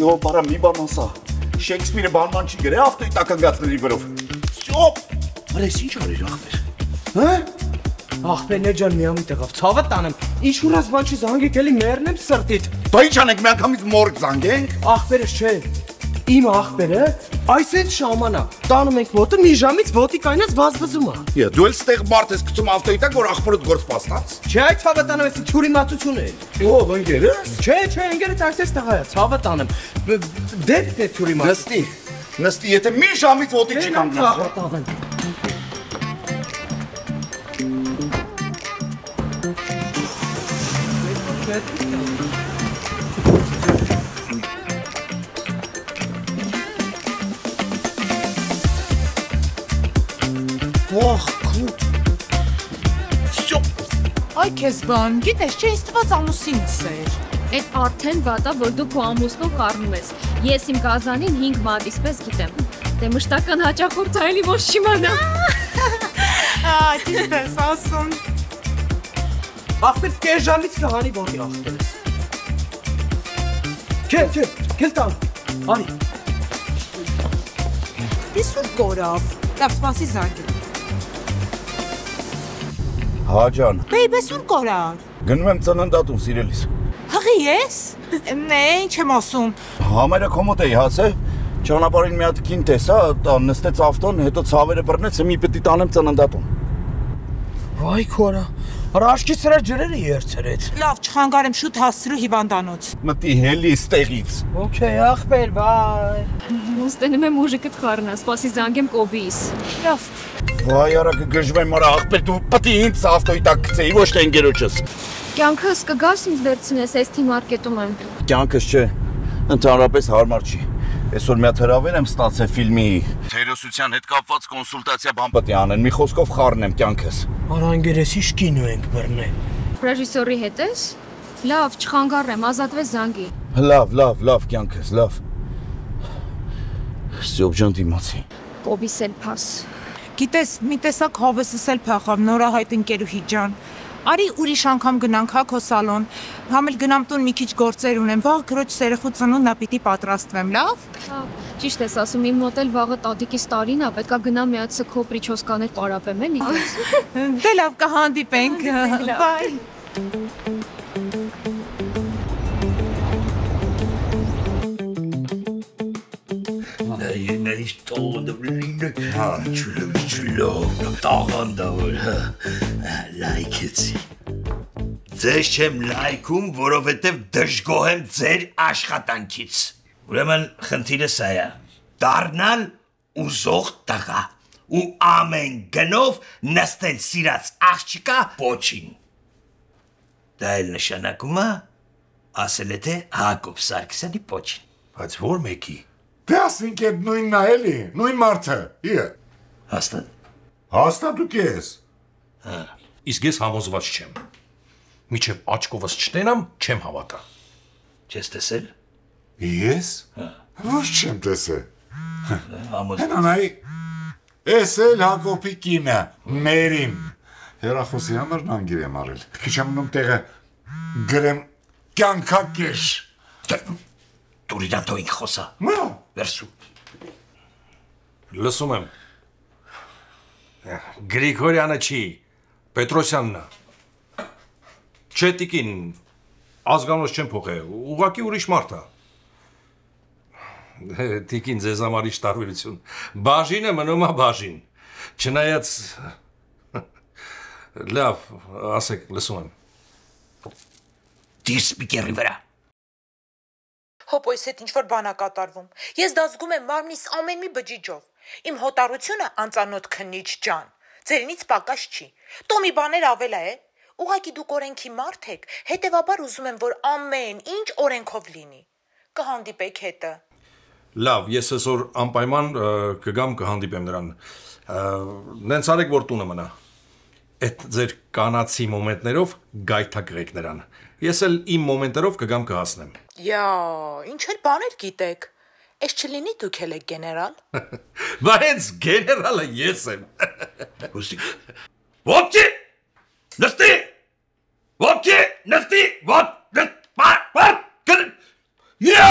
Յո, բարա մի բան ասա։ Շեքսպիրը բանման չի գրե ավտոյի տականգածների վրով։ Ստոպ։ Արես ինչ արիր ախպեր։ Հա? Ախպերներ ջան միամիտ եղավ, ցավը տանեմ։ Ինչ ուրաս բան չի զանգեք էլի մեռնեմ սրտիդ։ Դա ինչ անենք միանգամից մորգ զանգենք։ Ախպերս չէ։ Իմ ախպերը այսպես շամանա։ Տանում ենք ոտը մի ժամից ոտի կայնած վազվզում է։ Դու էլ ստեղ մարդ ես գցում ավտոյի տակ, որ ախպերդ գործ պաստած։ Չէ, ցավը տանեմ, էսի թյուրի մատություն է։ Ո՞վ ընկերս։ Չէ, ընկերս այսպես տղա է, ցավը տանեմ։ Դեպք է թյուրի մատություն։ Նստի, եթե մի ժամից ոտի չի կանգնած։ Ох, Այ քեզ բան, գիտես, չէ, ինձ թվաց ամուսինս էր։ Այդ արդեն վատ է, որ դու քո ամուսնով խառնում ես։ Ես իմ գազանին 5 մատից պես գիտեմ։ Դե մշտական հաճախորդ այլի ոչ չիմանա։ Ճիշտ ես ասում։ ախպեր կես ժամից կհանի ոտի ախպերս։ Չէ, քեզ տան, արի։ Ես ուր կորավ, լավ սպասի զանգել։ Հա ջան։ Բեյբես ուր կորար։ Գնում եմ ծննդատուն սիրելիս։ Հղի ես։ Ինչ եմ ասում։ Համերը կոմոդ էի հասե։ Ճանապարհին մի հատ կին տեսա, նստեց ավտոն, հետո ցավերը բռնեց, մի պիտի տանեմ ծննդատուն։ Վայ քորա, արա աշկի սրա ջրերը երցրեց։ Լավ, չխանգարեմ, շուտ հասցրու հիվանդանոց։ Մտի հելի ստեղից։ Okay, ախպեր, վայ։ Ոստենում եմ ուժիկդ խառնա, սպասի զանգեմ կոբիս։ Լավ։ Վայ արա կգժվեմ արա ախպեր դու պտի ինձ ավտոյի տակ գցեի, ոչ թե ընկերոջս։ Կյանքս կգաս ինձ վերցնես, այս թի մարքետում եմ։ Կյանքս չէ, ընդհանրապես հարմար չի։ Այսօր մի հատ հրավեր եմ ստացել ֆիլմի հերոսության հետ կապված կոնսուլտացիա բան պետք է անեն, մի խոսքով խառնեմ կյանքս։ Արա ընկերես ինչ կինո ենք բռնել։ Ռեժիսորի հետ ես։ Լավ, չխանգարեմ, ազատվես զանգի։ Լավ կյանքս, լավ։ Ստյոպ ջան դիմացի։ Կոբիս էլ փաս։ Գիտես, մի տեսակ հավեսս էլ փախավ, նորահայտ ընկերուհի ջան։ Արի ուրիշ անգամ գնանք հա քո սալոն։ Համ էլ գնամ տուն մի քիչ գործեր ունեմ, վաղ քրոջ սերախու ծնունդն ա պիտի պատրաստվեմ, լավ։ Ճիշտ ես ասում, իմ մոտ էլ վաղը տատիկիս տարին ա, պետքա գնամ մի հատ սքո պրիչոսկաներ պարապեմ էլի։ Դե լավ կհանդիպենք։ Բայ։ Նայ տոնը բլինը չլով տաղանդավոր լայքեցի ձեզ չեմ լայքում, որովհետև դժգոհ եմ ձեր աշխատանքից ուրեմն խնդիրը սա է դառնալ ուզող տղա ու ամեն գնով նստել սիրած աղջիկա պոչին դա էլ նշանակում է ասել է թե Հակոբ Սարգսյանի պոչին բայց որ մեկի Դե ասենք այդ նույնն է էլի, նույն մարդը, իե։ Հաստատ։ Հաստատ դուք ես։ Իսկ ես համոզված չեմ։ Միջև աչքովս չտենամ, չեմ հավատա։ Չես տեսել։ Ես։ Ոչ չեմ տեսել։ Համոզված։ Հենանայի։ Ես էլ Հակոբի կինը, Մերին։ Հեռախոսի համար նանգիր եմ արել։ Քիչ եմ մնում տեղը գրեմ կյանքակեշ։ Դուրի դատոյինք խոսա։ Վերսու։ Լսում եմ։ Գրիգորյանը չի, Պետրոսյանն է։ Չէ տիկին, ազգանոց չեմ փոխել, ուղղակի ուրիշ մարդ է։ Տիկին ձեզ համար ինչ տարբերություն։ Բաժինը մնում է բաժին։ Չնայած լավ, ասեք, լսում եմ։ Դիր սպիկերի վրա։ Հոպոյս հետ ինչ-որ բան ա կատարվում։ Ես դա զգում եմ մարմնիս ամեն մի բջիջով։ Իմ հոտառությունը անծանոթ քննիչ ջան։ Ձերինից պակաս չի։ Տոմի բաներ ավել է։ Ուղղակի դուք օրենքի մարդ եք, հետևաբար ուզում եմ, որ ամեն ինչ օրենքով լինի։ Կհանդիպեք հետը։ Լավ, ես այսօր անպայման կգամ կհանդիպեմ նրան։ Նենց արեք, որ տունը մնա։ Այդ ձեր կանացի մոմենտներով գայթակղեք նրան։ Ես էլ իմ մոմենտերով կգամ կհասնեմ։ Յա, ինչ էլ բաներ գիտեք։ Էս չլինի դուք էլ եք գեներալ։ Բա հենց գեներալը ես եմ։ Ոտքի, նստի, ոտքի, նստի, յա!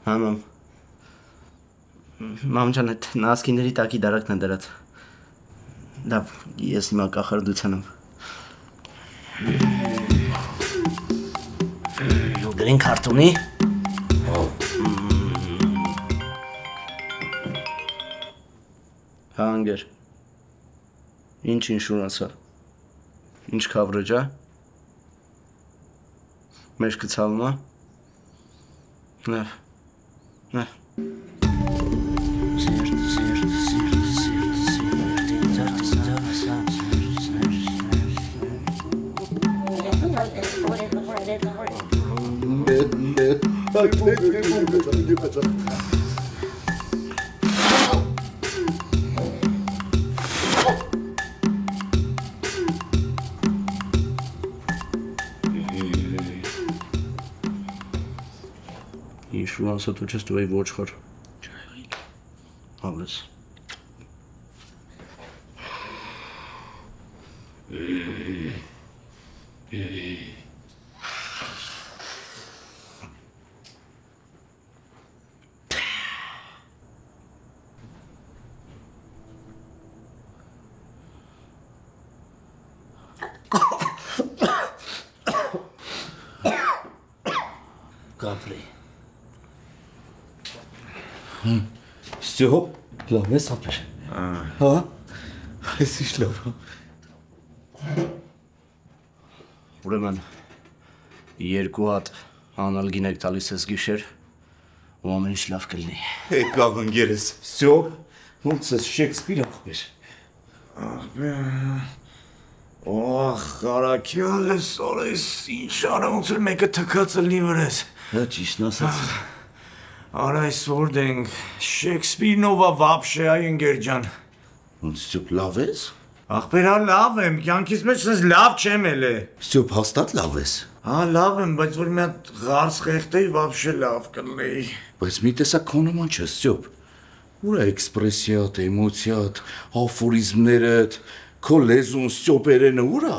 Մամ։ Մամ ջան, այդ նասկիների տակի դարակն է դրած։ Լավ, ես հիմա կախարդության եմ։ Գրին քարտոնի։ Հանգեր։ Ինչ ինշուրանսա։ Ինչ coverage է։ Մեջ կցալում է։ Նավ։ Ինշուրանսը դու չես տվեի ոչ խոր։ Հավես։ Գաբրի։ Ստյոպ, լավ ես ապեր։ Հա։ Ես ինչ լավ։ Ուրեմն երկու հատ անալգին եք տալիս ես գիշեր ու ամեն ինչ լավ կլինի։ Եկավ ընկերս։ Ստյոպ, ոնց է Շեքսպիր ախպեր։ Ախ, Կարակյալս, օրես, ինչ արա ոնց որ մեկը թքած լի վրես։ Հա ճիշտն ասած։ Արա այսօր դենք, Շեքսպիրնովա վաբշե այ ընկեր ջան։ Ոնց Ստյոպ լավ ես։ Ախպերա լավ եմ, կյանքիս մեջ սենց լավ չեմ էլե։ Ստյոպ հաստատ լավ ես։ Հա լավ եմ, բայց որ մի հատ ղարս խեղտեի վաբշե լավ կլնեի։ Բայց մի տեսակ քո նման չէ Ստյոպ։ Ուր է էքսպրեսիատ, էմոցիատ, աֆորիզմներդ, քո լեզուն Ստյոպերենը ուր է։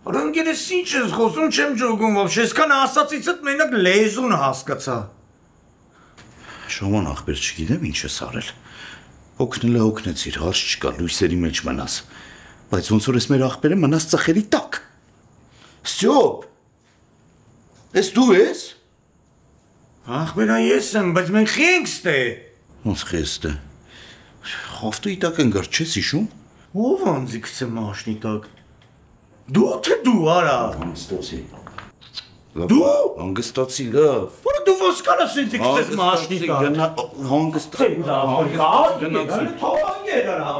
Արա ընկերս ինչ ես խոսում, չեմ ջոգում վաբշե, այսքան ասացիցդ մենակ լեզուն հասկացա։ Շաման ախպեր չգիտեմ ինչ ես արել։ Օգնելը օգնեցիր, հարց չկա, լույսերի մեջ մնաս։ Բայց ոնց որ ես մեր ախպերը մնաս ծխերի տակ։ Ստյոպ։ Ես դու ես։ Ախպերա ես եմ, բայց մենք խինք ստե։ Ոնց խեստ է։ Հովտի տակ ընկար չես հիշում։ Ով անձի գցե մաշնի տակ։ Դու թե դու արա։ Հանգստացի։ Դու հանգստացի լավ։ Որը դու ոնց կարաս ինձ գցես մաշնի տակ։ Հանգստացի։ Գնացի։ Թողան երա։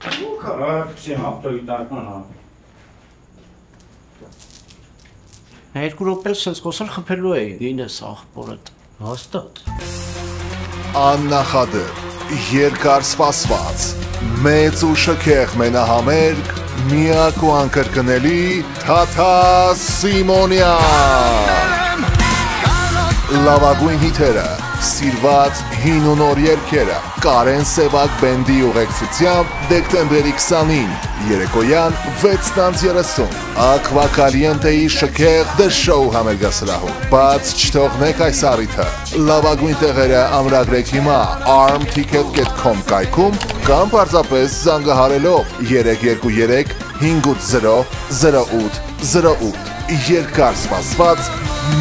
Դու կարաս հապտոյի տակն հա։ Երկու րոպե սենց խոսալ խփելու էի, ինձ աղբորդ։ Հաստատ։ Աննախադեպ, երկար սպասված, մեծ ու շքեղ մենահամերգ, միակ ու անկրկնելի Թաթա Սիմոնյան։ Լավագույն հիթերը, սիրված հին ու նոր երգերը, Կարեն Սևակ բենդի ուղեկցությամբ դեկտեմբերի 20-ին, երեկոյան 6:30, Ակվա Կալիենտեի շքեղ The Show համերգասրահում։ Բաց չթողնեք այս առիթը։ Լավագույն տեղերը ամրագրեք հիմա armticket.com կայքում կամ պարզապես զանգահարելով 323 580 0808։ Երկար սպասված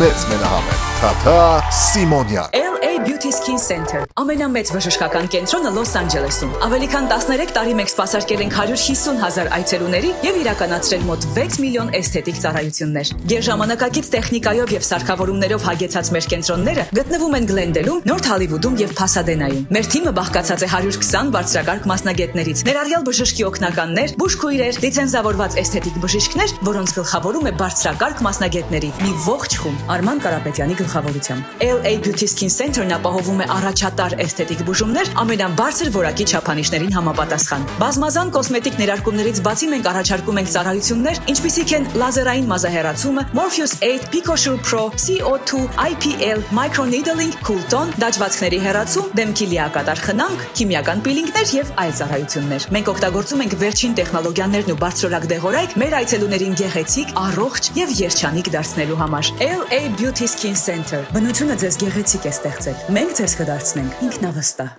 մեծ մենահամերգ Թաթա Սիմոնյան։ LA Beauty Skin Center ամենամեծ բժշկական կենտրոնը Լոս Անջելեսում։ Ավելի քան 13 տարի մենք սպասարկել ենք 150,000 այցելուների եւ իրականացրել մոտ 6 միլիոն էսթետիկ ծառայություններ։ Գերժամանակակից տեխնիկայով եւ սարքավորումներով հագեցած մեր կենտրոնները գտնվում են Գլենդելում, Նորթ Հոլիվուդում եւ Փասադենայում։ Մեր թիմը բաղկացած է 120 բարձրակարգ մասնագետներից, ներառյալ բժշկի օգնականներ, բուժքույրեր, լիցենզավորված էսթետիկ բժիշկներ, որոնց գլխավորում է բարձրակարգ մասնագետների մի ողջ խումբ Արման Կարապետյանի գլխավորությամբ։ LA Beauty Skin Center-ն ապահովում է առաջատար էսթետիկ բուժումներ ամենաբարձր որակի չափանիշներին համապատասխան։ Բազմազան կոսմետիկ ներարկումներից բացի մենք առաջարկում ենք ծառայություններ, ինչպիսիք են լազերային մազահեռացումը, Morpheus 8, PicoSure Pro, CO2, IPL, microneedling, Cooltone, դաջվածքների հեռացում, դեմքի լիակատար խնամք, քիմիական պիլինգներ եւ այլ ծառայություններ։ Մենք օգտագործում ենք վերջին տեխնոլոգիաներն ու բարձրորակ դեղորայք մեր այցելուներին գեղեցիկ, առողջ եւ երջանիկ դարձնելու համար։ LA Beauty Skin Center։ Բնությունը ձեզ գեղեցիկ է ստեղծել։ Մենք ձեզ կդարձնենք ինքնավստահ։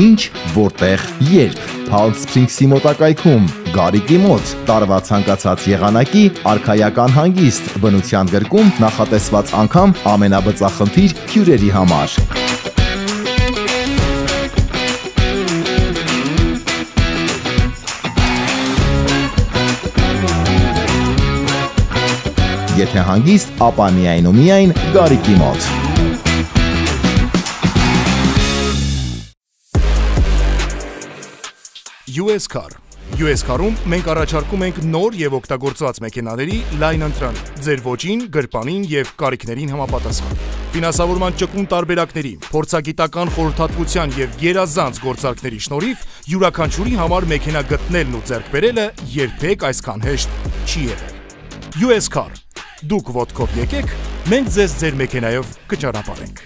Ինչ, որտեղ, երբ Palm Springs-ի մոտակայքում Գարիկի մոտ տարվա ցանկացած եղանակի արքայական հանգիստ բնության գրկում նախատեսված անգամ ամենաբծախնդիր հյուրերի համար։ Եթե հանգիստ, ապա միայն ու միայն Գարիկի մոտ։ US Car US Car-ում մենք առաջարկում ենք նոր եւ օգտագործված մեքենաների լայն ընտրան, ձեր ոճին, գրպանին եւ կարիքներին համապատասխան։ Ֆինանսավորման ճկուն տարբերակների, փորձագիտական խորհրդատվության եւ երազանց գործարքների շնորհիվ յուրաքանչյուրի համար մեքենա գտնելն ու ձեռք բերելը երբեք այսքան հեշտ չի եղել։ US Car Դուք ոտքով եկեք, մենք ձեզ ձեր մեքենայով կճանապարհենք։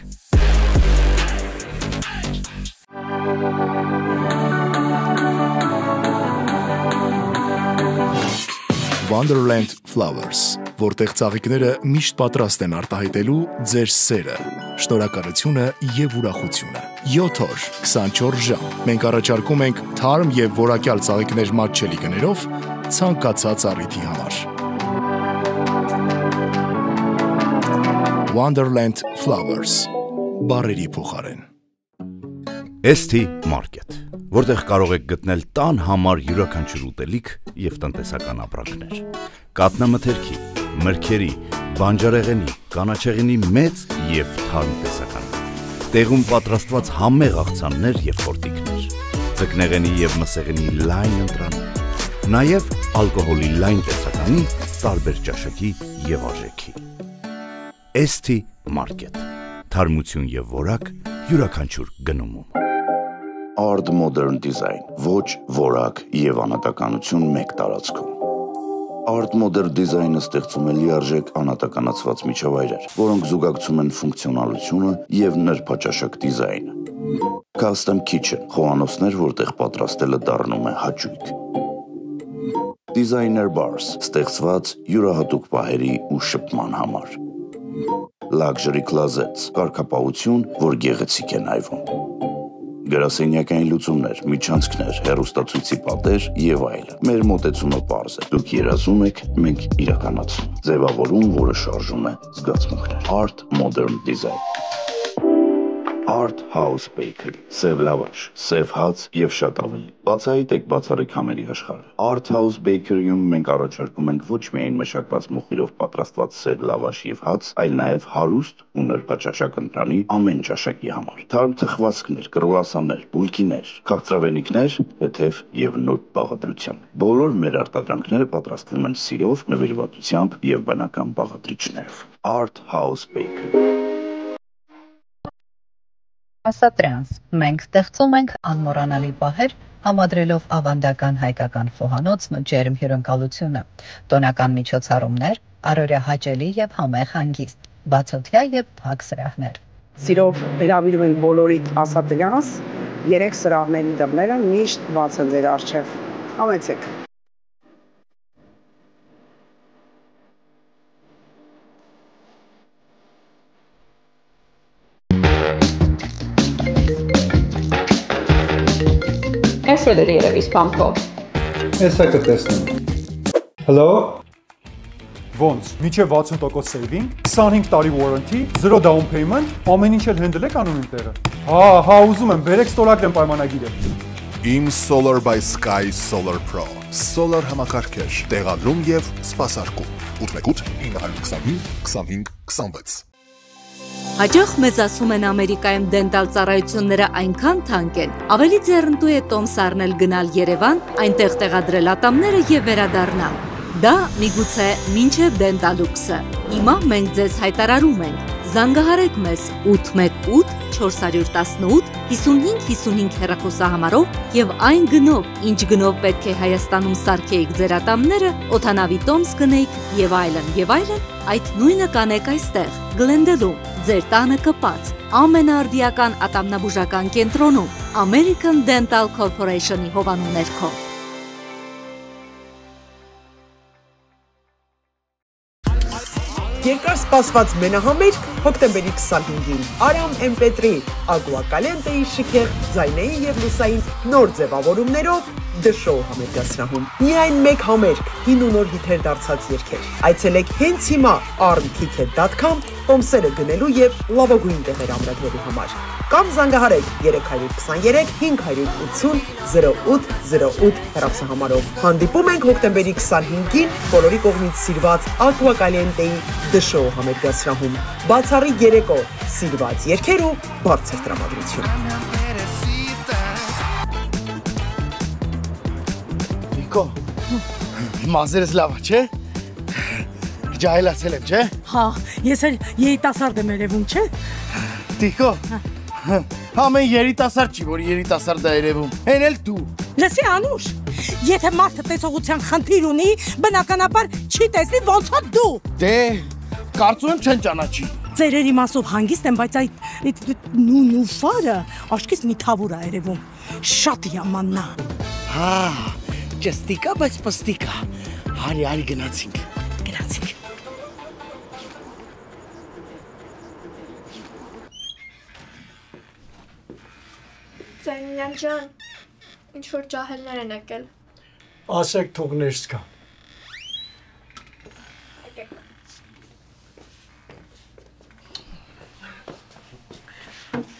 Wonderland Flowers, որտեղ ծաղիկները միշտ պատրաստ են արտահայտելու ձեր սերը, շնորհակալությունը եւ ուրախությունը։ 7 օր, 24 ժամ։ Մենք առաջարկում ենք թարմ եւ որակյալ ծաղիկներ մատչելի գներով ցանկացած առիթի համար։ Wonderland Flowers, բարերի փոխարեն։ ST Market, որտեղ կարող եք գտնել տան համար յուրաքանչյուր ուտելիք եւ տնտեսական ապրանքներ։ Կատնամթերքի, մրգերի, բանջարեղենի, կանաչեղենի մեծ եւ թարմ տեսական։ Տեղում պատրաստված համեղ աղցաններ եւ խորտիկներ։ Ձկնեղենի եւ մսեղենի լայն ընտրան։ Նաեւ ալկոհոլի լայն տեսականի տարբեր ճաշակի եւ արժեքի։ ST Market, թարմություն եւ որակ յուրաքանչյուր գնումում։ Art Modern Design, ոչ, որակ եւ անհատականություն մեկ տարածքում։ Art Modern Design-ը ստեղծում է լիարժեք անհատականացված միջավայրեր, որոնք զուգակցում են ֆունկցիոնալությունը եւ նրբաճաշակ դիզայնը։ Custom Kitchen, խոհանոցներ, որտեղ պատրաստելը դառնում է հաճույք։ Designer Bars, ստեղծված յուրահատուկ պահերի ու շփման համար։ Luxury Closets, կարգապահություն, որ գեղեցիկ է նայվում։ Գրասենյակային լուծումներ, միջանցքներ, հեռուստացույցի պատեր եւ այլն։ Մեր մոտեցումը պարզ է։ Դուք երազում եք, մենք իրականացնում։ Ձևավորում, որը շարժում է զգացմունքներ։ Art Modern Design։ Art House Bakery, սև լավաշ, սև հաց եւ շատ ավելի։ Բացահայտեք բացառիկ համերի աշխարհը։ Art House Bakery-ում մենք առաջարկում ենք ոչ միայն մշակված մոխիրով պատրաստված սև լավաշ եւ հաց, այլ նաեւ հարուստ ու նրբաճաշակ ընտրանի ամեն ճաշակի համար։ Թարմ թխվածքներ, կրուասաններ, բուլկիներ, քաղցրավենիքներ, թեթև եւ նոտ բաղադրությամբ։ Բոլոր մեր արտադրանքները պատրաստվում են սիրով, նվիրվածությամբ եւ բնական բաղադրիչներով։ Art House Bakery։ Ասատրանս, մենք ստեղծում ենք անմոռանալի պահեր, համադրելով ավանդական հայկական խոհանոցն ու ջերմ հյուրընկալությունը, տոնական միջոցառումներ, առօրյա հաճելի եւ համեղ հանգիստ, բացօթյա եւ փակ սրահներ։ Սիրով հրավիրում ենք բոլորիդ ասատրանս, 3 սրահների դռները միշտ բաց են ձեր առջև։ Համեցեք։ Ես Ֆրեդերի երևի սպամքով։ Ես է կտեսնեմ։ Hello։ Ոնց, միջև 60% saving, 25 տարի warranty, 0 down payment, ամեն ինչ էլ handle եք անում իմ տեղը։ Հա, ուզում եմ, բերեք ստորագրեմ պայմանագիրը։ Իմ Solar by Sky Solar Pro, Solar համակարգեր, տեղադրում եւ սպասարկում։ 818 925 25 26։ Հաճախ մեզ ասում են Ամերիկայում դենտալ ծառայությունները այնքան թանկ են, ավելի ձեռնտու է տոմս առնել գնալ Երևան, այնտեղ տեղադրել ատամները եւ վերադառնալ։ Դա միգուցե մինչև դենտալուքսը։ Հիմա մենք ձեզ հայտարարում ենք. զանգահարեք մեզ 818 418 5555 հեռախոսահամարով եւ այն գնով, ինչ գնով պետք է Հայաստանում սարքեիք ձեր ատամները, օդանավի տոմս գնեիք եւ այլն, այդ նույնը կանեք այստեղ, Գլենդելում, ձեր տանը կպած, ամենաարդիական ատամնաբուժական կենտրոնում, American Dental Corporation-ի հովանու ներքո։ Երկար սպասված մենահամերգ հոկտեմբերի 25-ին Արամ MP3 Agua Caliente-ի շքեղ ձայնային եւ լուսային նոր ձևավորումներով The Show համերգասրահում։ Միայն մեկ համերգ, հին ու նոր հիթեր դարձած երգեր։ Այցելեք հենց հիմա armticket.com տոմսերը գնելու եւ լավագույն տեղեր ամրագրելու համար։ Կամ զանգահարեք 323 580 0808 հեռախոսահամարով։ Հանդիպում ենք հոկտեմբերի 25-ին բոլորի կողմից սիրված Agua Caliente-ի The Show համերգասրահում։ Բացառիկ երեկո, սիրված երգեր ու բարձր տրամադրություն։ Նիկո, մազերս լավ է, չէ՞։ Ջահելացել եմ, չէ՞։ Հա, ես էլ երիտասարդ եմ երևում, չէ՞։ Տիկո, ամեն երիտասարդ չի, որ երիտասարդ է երևում, հեն էլ դու։ Լսի Անուշ, եթե մարդը տեսողության խնդիր ունի, բնականաբար չի տեսնի ոնց է դու։ Դե, կարծում եմ չեն ճանաչի։ Ձերերի մասով հանգիստ եմ, բայց այդ նուֆարը աչքից մի թավուր է երևում։ Շատ յամաննա։ Հա, ճստիկա, բայց պստիկա։ Հարի գնացինք։ Գնացինք։ Զայնյան ջան, ինչ-որ ջահելներ են եկել։ Ասեք թող ներս գա։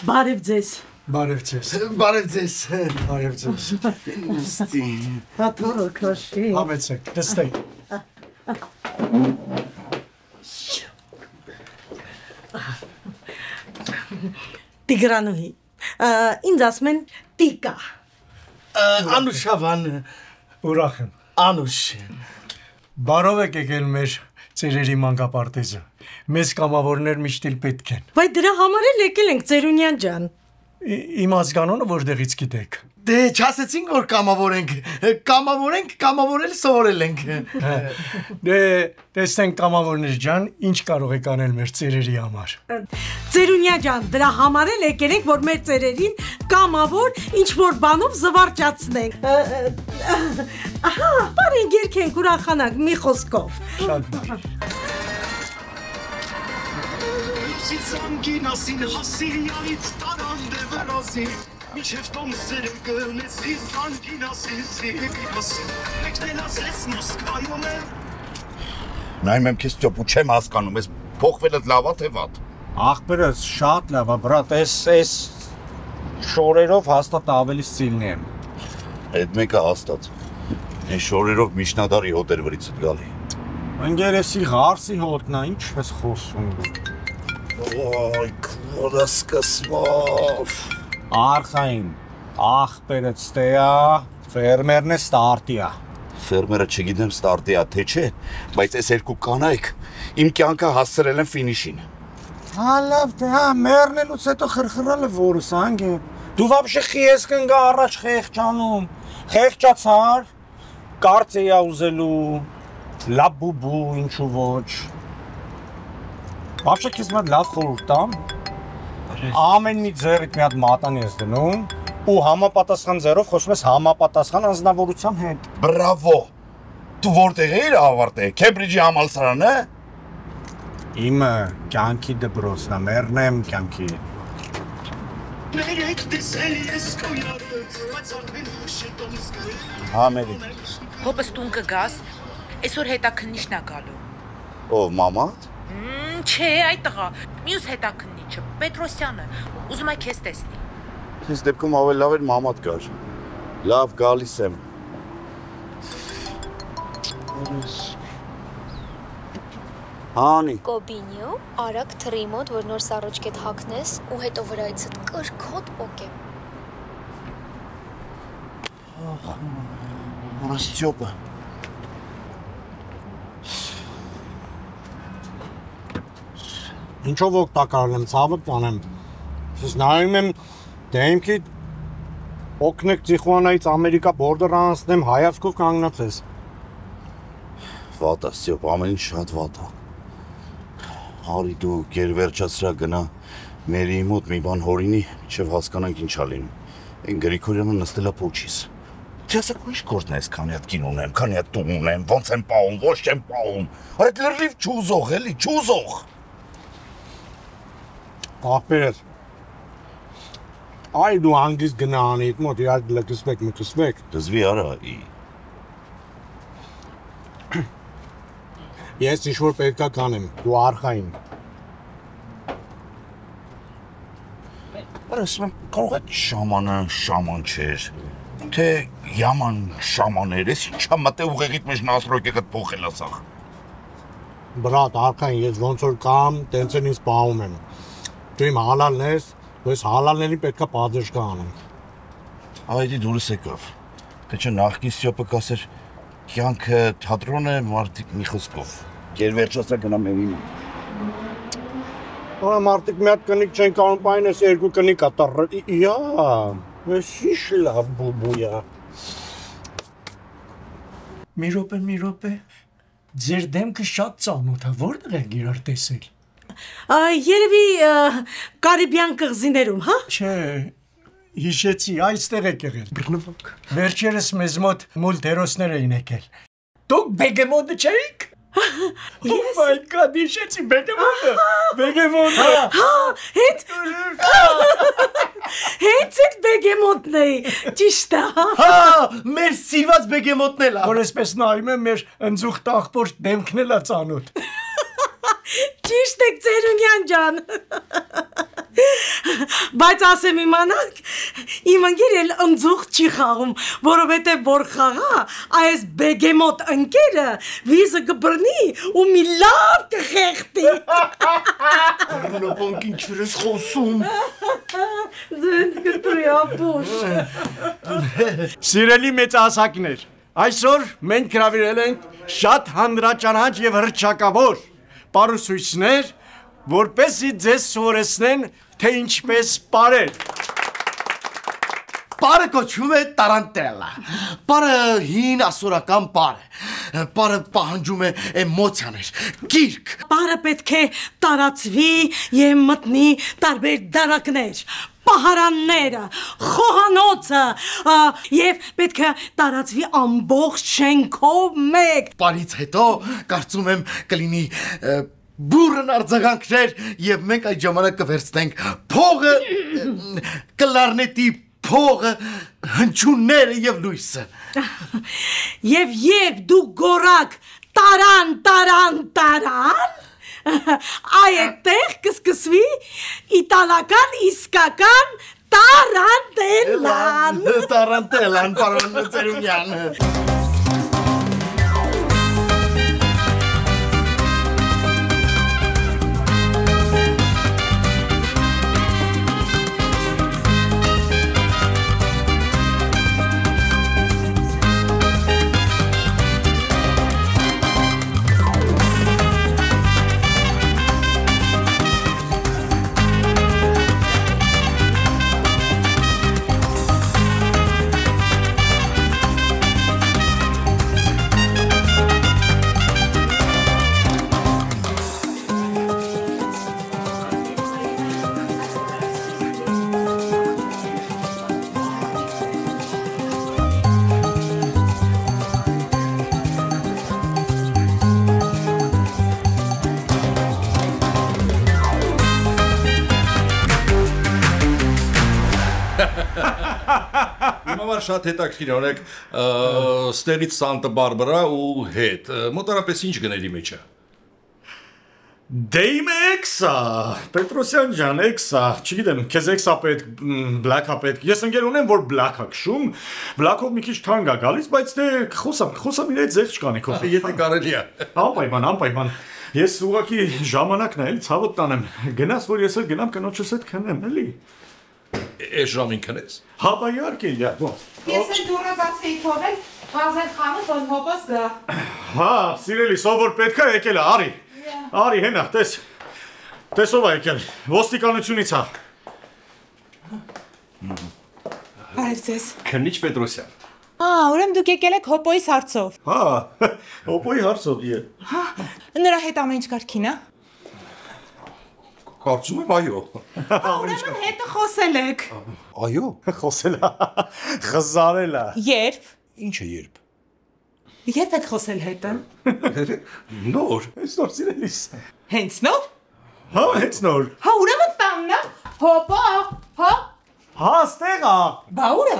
Բարև ձեզ։ Բարև ձեզ։ Բարև ձեզ։ Բարև ձեզ։ Նստի։ Հա թորը քաշի։ Համեցեք, նստեք։ Տիգրանուհի, ինձ ասում են Տիկա։ Անուշավան։ Ուրախ եմ։ Անուշ։ Բարով եք եկել մեր ծերերի մանկապարտեզը։ Մեզ կամավորներ միշտ էլ պետք են։ Բայց դրա համար էլ եկել ենք Ծերունյան ջան։ Իմ ազգանունը որտեղից գիտեք։ Դե չասեցինք որ կամավորել սովորել ենք։ Դե տեսնենք կամավորներ ջան, ինչ կարող եք անել մեր ծերերի համար։ Ծերունյա ջան, դրա համար էլ եկել ենք որ մեր ծերերին կամավոր ինչ որ բանով զվարճացնենք։ Ահա, բարին երգենք ուրախանանք մի խոսքով։ Շատ բարի։ Սանգինասին հասիրանից տարանդե վրազի Միջև տոմսերը գնեցի սանգինասին սիրասին Մեկնել ասես Մոսկվայում եմ Նայում եմ քեզ ճոպ ու չեմ հասկանում, ես փոխվելդ լավա թե վատ Ախպերս շատ լավ է, բրատ, այս շորերով հաստատ ավելի ստիլնի եմ Այդ մեկը հաստատ Այս շորերով միջնադարի հոտեր վրից գալի Ընգերեսի հարսի հոտնա, ինչ ես խոսում Ոյ, քորը սկսվավ Արխային, ախպերդ ստեա, ֆերմերն է ստարտիա Ֆերմերը չգիտեմ ստարտիա թե չէ, բայց այս երկու կանայք իմ կյանքը հասցրել են ֆինիշին Հա լավ, հա, մերնելուց հետո խրխրալ է որս, անգե Դու վաբշե խիես կնգա առաջ խեղճանում Խեղճացար, կարծ էյա ուզելու, լավ բուբու, ինչու ոչ Վաբշե քեզ մի հատ լավ խորհուրդ տամ Ամեն մի ձեռիդ մի հատ մատանի ես դնում ու համապատասխան ձեռով խոսում ես համապատասխան անձնավորության հետ Բրավո Դու որտեղ էիր ավարտել Քեմբրիջի համալսարանը Իմը կյանքի դպրոցն է մեռնեմ կյանքի Հա մերի Հոպս տուն կգաս այսօր հետաքննիչն է գալու Ով մամատ Չէ, այդ տղա, մյուս հետաքննիչը, Պետրոսյանը, ուզում է քեզ տեսնի։ Ես դեպքում ավելի լավ էր մամատ գար։ Լավ, գալիս եմ։ Հանի։ Կոբինյո, արագ թրի մոտ, որ նոր սառոջկետ հագնես ու հետո վրայիցդ կրքոտ պոկեմ։ Ռոստյոպը։ Ինչով օգտակարել եմ, ցավը կանեմ։ Ես նայում եմ դեմքի օգնեք Տիխուանայից Ամերիկա բորդեր անցնեմ հայացքով կանգնած ես։ Վատ է, Ստյոպ, ամեն ինչ շատ վատ է։ Արի դու գերվերջացրա գնա մերի մոտ մի բան հորինի, մինչև հասկանանք ինչ ա լինում։ Այն Գրիգորյանը նստել է փոչիս։ Չասեք ու ինչ գործն է, քանի հատ կին ունեմ, քանի հատ տուն ունեմ, ոնց եմ պահում, ոչ չեմ պահում։ Այդ լրիվ չուզող, էլի, չուզող։ Ախպերս։ Այ դու հանգիստ գնա անիդ մոտ, իրար լկսվեք։ Դզվի արա, Ես ինչ-որ պետքա կանեմ, դու արխային։ Ասում եմ, կարող է շաման չէր, թե yaman շամաներ, ես ինչա մտե ուղեղիդ մեջ նասրոկեքդ փոխել ասախ։ Բրատ, արխային, ես ոնց որ կամ, տենց են ինձ պահում եմ։ Դու իմ հալալն ես, ու ես հալալների պետքա պատժկա անեմ։ Այդի դուրս եկավ, թե չէ նախքին Սյոպը կասեր, կյանքը թատրոն է, մարդիկ մի խոսքով, կերվերջասա գնա մերին։ Ա մարդիկ մի հատ կնիկ չեն կարող պայն ես երկու կնիկ ատառ։ Իա, ես ինչ լավ բուբույա։ Մի րոպե, ձեր դեմքը շատ ծանոթ է, որտեղ եք իրար տեսել։ Երևի Կարիբյան կղզիներում, հա։ Չէ, հիշեցի, այստեղ եք եղել։ Վերջերս մեզ մոտ մուլտ էին եկել։ Դուք բեգեմոտը չէիք։ Oh my God, հիշեցի բեգեմոտը։ Հա, հենց այդ բեգեմոտն է, ճիշտ է։ Հա, մեր սիրված բեգեմոտն էլ է։ Որ այսպես նայում եմ, մեր ընձուղ տաղբոր դեմքն էլ է ծանոթ։ Ճիշտ եք Ծերունյան ջան։ Բայց ասեմ իմանանք, իմ ընկեր էլ ընձուղ չի խաղում, որովհետև որ խաղա, այս բեգեմոտ ընկերը վիզը կբռնի ու մի լավ կխեղտի։ Ռնովոնք ինչուր ես խոսում։ Ձեն կտրի ապուշ։ Սիրելի մեծահասակներ, այսօր մենք հրավիրել ենք շատ հանրաճանաչ եւ հռչակավոր պարուսույցներ, որպեսզի ձեզ սովորեցնեն, թե ինչպես պարել։ Պարը կոչվում է տարանտելա։ Պարը հին ասորական պար է։ Պարը պահանջում է էմոցիաներ, գիրք։ Պարը պետք է տարածվի եւ մտնի տարբեր դարակներ, պահարանները, խոհանոցը եւ պետք է տարածվի ամբողջ շենքով մեկ։ Պարից հետո կարծում եմ կլինի բուրըն արձագանքներ եւ մենք այդ ժամանակ կվերցնենք փողը, կլարնետի փողը, հնչյունները եւ լույսը։ Եվ երբ դու գորակ տարան, այդտեղ կսկսվի իտալական իսկական տարանտելան։ Տարանտելան, պարոն Ծերունյան։ Շատ հետաքրքիր օրեք ստեղից Սանտա Բարբարա ու հետ մոտարապես ինչ գների մեջը Դե իմ էքսա Պետրոսյան ջան էքսա չգիտեմ քեզ էքսա պետք բլաքա պետք ես ընկեր ունեմ որ բլաքա քշում բլաքով մի քիչ թանկ է գալիս բայց դե խոսամ իր այդ զեղչ կանի քո եթե կարելի է անպայման ես ուղղակի ժամանակն է էլի ցավոտ տանեմ գնաս որ ես էլ գնամ կնոջս հետ քնեմ էլի Այս ժամին քնես Հա բա իհարկե Ես էլ դուրը բացեի թողել Խազեն խանը որ հոբոս գա Հա սիրելի սովոր պետք է եկել է Արի հենա տես ով է եկել ոստիկանությունից հա Արև ձեզ Քնիչ Պետրոսյան ուրեմն դուք եկել եք հոպոյիս հարցով Հա հոպոյի հարցով Նրա հետ ամեն ինչ կարգին է Կարծում եմ այո Ուրեմն հետը խոսել եք Այո Խոսել է Խզարել է Երբ Ինչ է երբ Երբ եք խոսել հետը Նոր Այս նոր սիրելիս Հենց նոր Հա, հենց նոր։ Հա, ուրեմն տանն է։ Հոպա, հա։ Հա, ստեղ է։ Բա ուր է։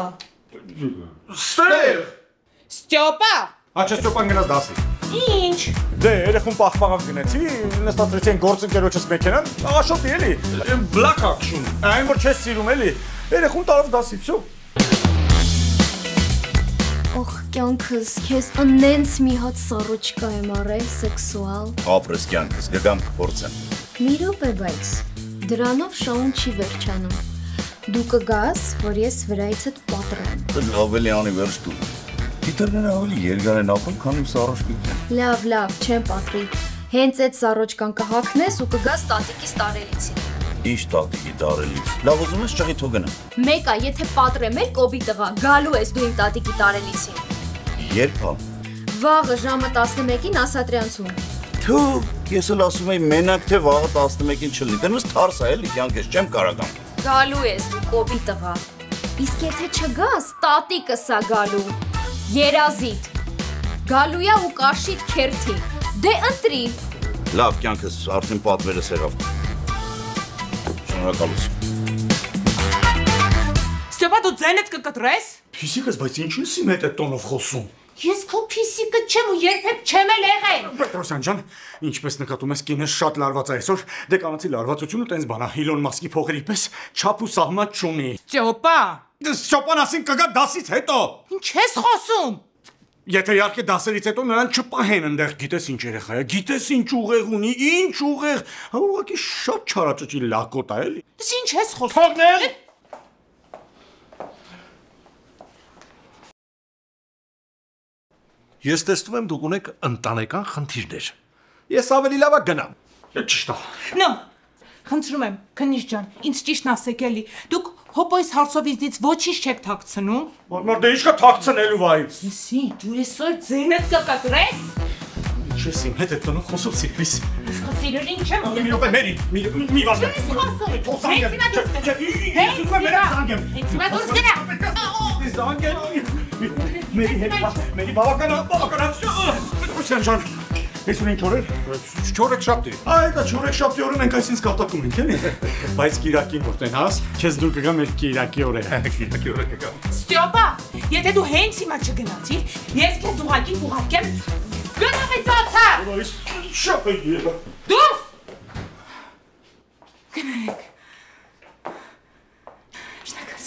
Ստեղ։ Ստյոպա։ Աչա Ստյոպան գնաց դասի։ Ինչ։ Դե, երեխուն պաղպաղակ գնացի, նստացրեցի են գործընկերոջս մեքենան, աղաշոտի էլի։ Black action։ Այն որ չես սիրում էլի։ Երեխուն տարավ դասի, վсё։ Օխ, կյանքս, քեզ անենց մի հատ սառոճկա եմ առել, սեքսուալ։ Ապրես կյանքս, գգամ կփորձեմ։ Մի րոպե, բայց դրանով շոուն չի վերջանում։ Դու կգաս, որ ես վրայիցդ պատռեմ։ Ավելի անիվերջ դու։ Գիտերները ավելի երկար են ապրում, քան իմ սառոճկիկը։ Լավ, չեմ պատռի։ Հենց այդ սառոճկան կհագնես ու կգաս տատիկիս տարելիցին։ Ինչ տատիկի տարելից։ Լավ ուզում ես ճղի թող գնամ։ Մեկա, եթե պատռեմ էլ կոբի տղա, գալու ես դու իմ տատիկի տարելիցին։ Երբ հա։ Վաղը ժամը 11-ին Ասատրյանցում։ Թու, ես էլ ասում եի մենակ թե վաղը 11-ին չլինի։ Դեռ թարս է էլի կյանքես, չեմ կարական։ Գալու ես դու կոբի տղա։ Իսկ եթե չգաս, տատիկս է գալու։ Երազիտ։ Գալույա ու կաշիտ քերթի։ Դե ընտրի։ Լավ, կյանքս արդեն պատվերը սեղավ։ Շնորհակալություն։ Ստյոպա, դու ձենդ կկտրես։ Փիսիկս, բայց ինչու ես իմ հետ այդ տոնով խոսում։ Ես քո փիսիկը չեմ ու երբեք չեմ էլ եղել։ Պետրոսյան ջան, ինչպես նկատում ես, կինս շատ լարված է այսօր, դե կանացի լարվածությունը տենց բանա, Իլոն Մասկի փողերի պես չափ ու սահման չունի։ Ստյոպա։ Ստյոպան ասին կգա դասից հետո։ Ինչ ես խոսում։ Եթե իհարկե դասերից հետո նրան չպահեն այնտեղ, գիտես ինչ երեխա է, գիտես ինչ ուղեղ ունի, ինչ ուղեղ, հա ուղղակի շատ չարաճճի լակոտ է էլի։ Ինչ ես խոսում։ Թողնել։ Ես տեսնում եմ դուք ունեք ընտանեկան խնդիրներ։ Ես ավելի լավ գնամ։ Ճիշտ է։ Նո, խնդրում եմ, քննիչ ջան, ինձ ճիշտն ասեք էլի, դուք հոպոյս հարցով իզից ոչինչ չեք թաքցնում։ Մարմար դե ինչ կա թաքցնելու վայ։ Իսի, դու այսօր ձենդ կկտրես։ Ինչ ես իմ հետ այդ տնով խոսում սիրվիս։ Սիրելին չեմ։ Մի րոպե մերի, մի վազը։ Մերի բավականացություն։ Ջան, ես ունենք չորեր։ Չորեք շաբթի։ Այդ չորեք շաբթի օրը մենք այսինքն կատակում ենք, էլի։ Բայց Կիրակին որտեն հաս, քեզ դուր կգա մեր Կիրակի օրը։ Կիրակի օրը կգա։ Ստյոպա, եթե դու հենց հիմա չգնացիր, ես քեզ ուղղակի կուղարկեմ գնացածա։ Բայց շապ է եղա։ Դուրս։ Գնանք։ Շնորհակալ։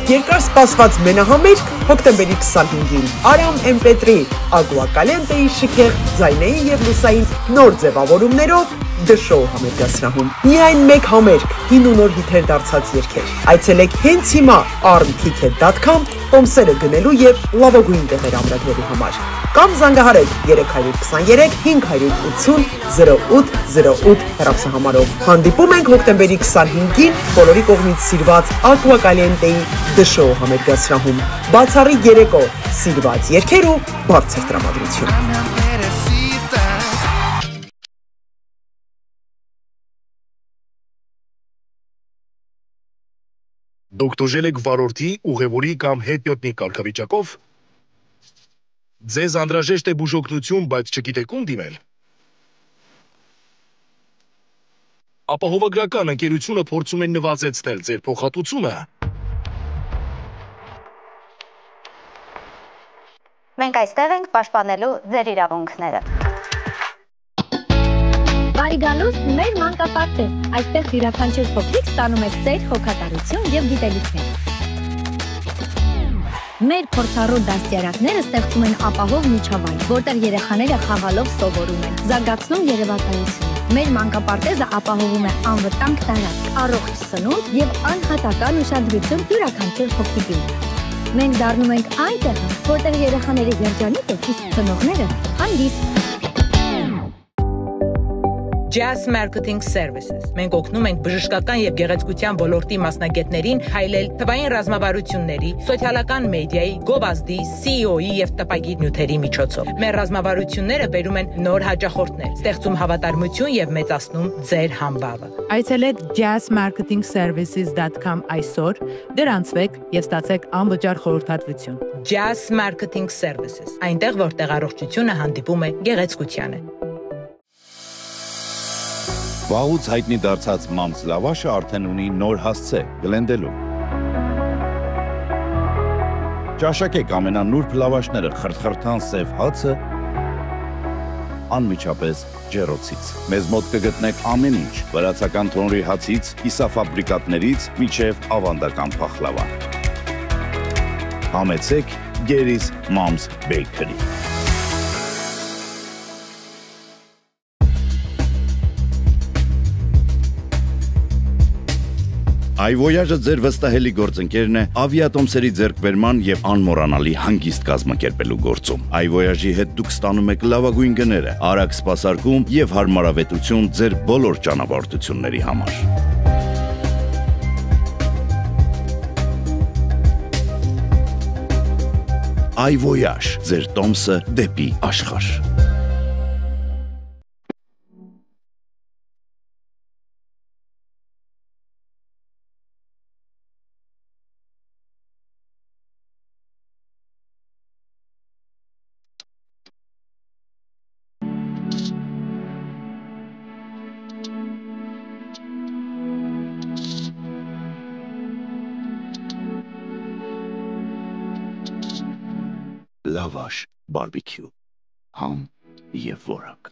Երկար սպասված մենահամերգ հոկտեմբերի 25-ին Արամ MP3 Agua Caliente-ի շքեղ ձայնային եւ լուսային նոր ձևավորումներով The Show համերգասրահում։ Միայն մեկ համերգ, հին ու նոր հիթեր դարձած երգեր։ Այցելեք հենց հիմա armticket.com տոմսերը գնելու եւ լավագույն տեղեր ամրագրելու համար։ Կամ զանգահարեք 323 580 0808 հեռախոսահամարով։ Հանդիպում ենք հոկտեմբերի 25-ին բոլորի կողմից սիրված Agua Caliente-ի The Show համերգասրահում։ Բացառիկ երեկո, սիրված երգեր ու բարձր տրամադրություն։ Դուք տուժել եք վարորդի, ուղևորի կամ հետիոտնի կարգավիճակով։ Ձեզ անհրաժեշտ է բուժօգնություն, բայց չգիտեք ում դիմել։ Ապահովագրական ընկերությունը փորձում է նվազեցնել ձեր փոխհատուցումը։ Մենք այստեղ ենք պաշտպանելու ձեր իրավունքները։ Բարի գալուս մեր մանկապարտեզ։ Այստեղ յուրաքանչյուր փոքրիկ ստանում է սեր, հոգատարություն եւ գիտելիքներ։ Մեր փորձառու դաստիարակները ստեղծում են ապահով միջավայր, որտեղ երեխաները խաղալով սովորում են, զարգացնում երևակայությունը։ Մեր մանկապարտեզը ապահովում է անվտանգ տարածք, առողջ սնունդ եւ անհատական ուշադրություն յուրաքանչյուր փոքրիկին։ Մենք դառնում ենք այն տեղը, որտեղ երեխաների երջանիկը, իսկ ծնողները հանգիստ։ Jazz Marketing Services։ Մենք օգնում ենք բժշկական եւ գեղեցկության ոլորտի մասնագետներին հայլել թվային ռազմավարությունների, սոցիալական մեդիայի, գովազդի, CEO-ի եւ տպագիր նյութերի միջոցով։ Մեր ռազմավարությունները բերում են նոր հաճախորդներ, ստեղծում հավատարմություն եւ մեծացնում ձեր համբավը։ Այցելեք jazzmarketingservices.com այսօր, դրանցվեք եւ ստացեք անվճար խորհրդատվություն։ Jazz Marketing Services, այնտեղ որտեղ առողջությունը հանդիպում է գեղեցկությանը։ Վաղուց հայտնի դարձած մամս լավաշը արդեն ունի նոր հասցե Գլենդելում։ Ճաշակեք ամենանուրբ լավաշները խրթխրթան սև հացը անմիջապես ջեռոցից։ Մեզ մոտ կգտնեք ամեն ինչ՝ վրացական թոնրի հացից, կիսաֆաբրիկատներից մինչև ավանդական փախլավա։ Համեցեք Geri's Mom's Bakery։ iVoyage-ը ձեր վստահելի գործընկերն է ավիատոմսերի ձեռքբերման եւ անմոռանալի հանգիստ կազմակերպելու գործում։ iVoyage-ի հետ դուք ստանում եք լավագույն գները, արագ սպասարկում եւ հարմարավետություն ձեր բոլոր ճանապարհորդությունների համար։ iVoyage, ձեր տոմսը դեպի աշխարհ։ Լավաշ բարբիքյու, համ եւ որակ։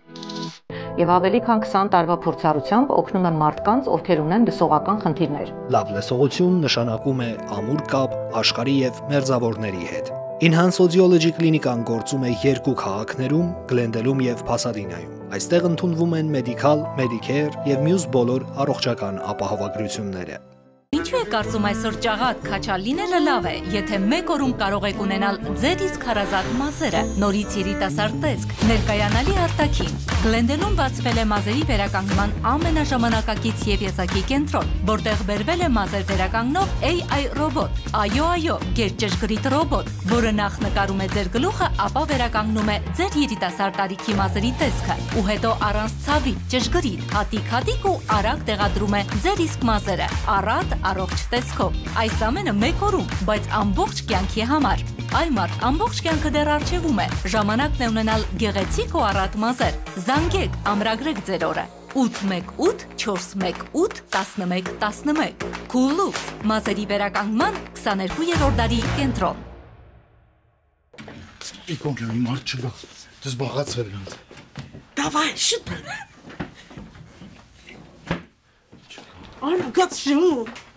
Եվ ավելի քան 20 տարվա փորձառությամբ օգնում եմ մարդկանց, ովքեր ունեն լսողական խնդիրներ։ Լավ լսողություն նշանակում է ամուր կապ աշխարհի եւ մերձավորների հետ։ Enhance Audiology կլինիկան գործում է 2 քաղաքներում՝ Գլենդելում եւ Փասադինայում։ Այստեղ ընդունվում են մեդիկալ, մեդիկեյր եւ մյուս բոլոր առողջական ապահովագրությունները։ Ինչու եք կարծում այսօր ճաղատ քաչալ լինելը լավ է, եթե մեկ օրում կարող եք ունենալ ձեր իսկ հարազատ մազերը, նորից երիտասարդ տեսք, ներկայանալի արտաքին։ Գլենդելում բացվել է մազերի վերականգնման ամենաժամանակակից եւ եզակի կենտրոն, որտեղ բերվել է մազեր վերականգնող AI ռոբոտ, այո, գերճշգրիտ ռոբոտ, որը նախ նկարում է ձեր գլուխը, ապա վերականգնում է ձեր երիտասարդ տարիքի մազերի տեսքը, ու հետո առանց ցավի, ճշգրիտ, հատիկ ու արագ տեղադրում է ձեր իսկ մազերը, առատ առողջ տեսքով։ Այս ամենը մեկ օրում, բայց ամբողջ կյանքի համար։ Այ մարդ, ամբողջ կյանքը դեռ առջևում է։ Ժամանակն է ունենալ գեղեցիկ ու առատ մազեր։ Զանգեք, ամրագրեք ձեր օրը։ 818 418 1111 Cool-Lux, մազերի վերականգնման 22-րդ դարի կենտրոն։ Իքոնի մարդ չգա։ Դες բաղացել ենք։ Давай, շուտ։ Արագած շու։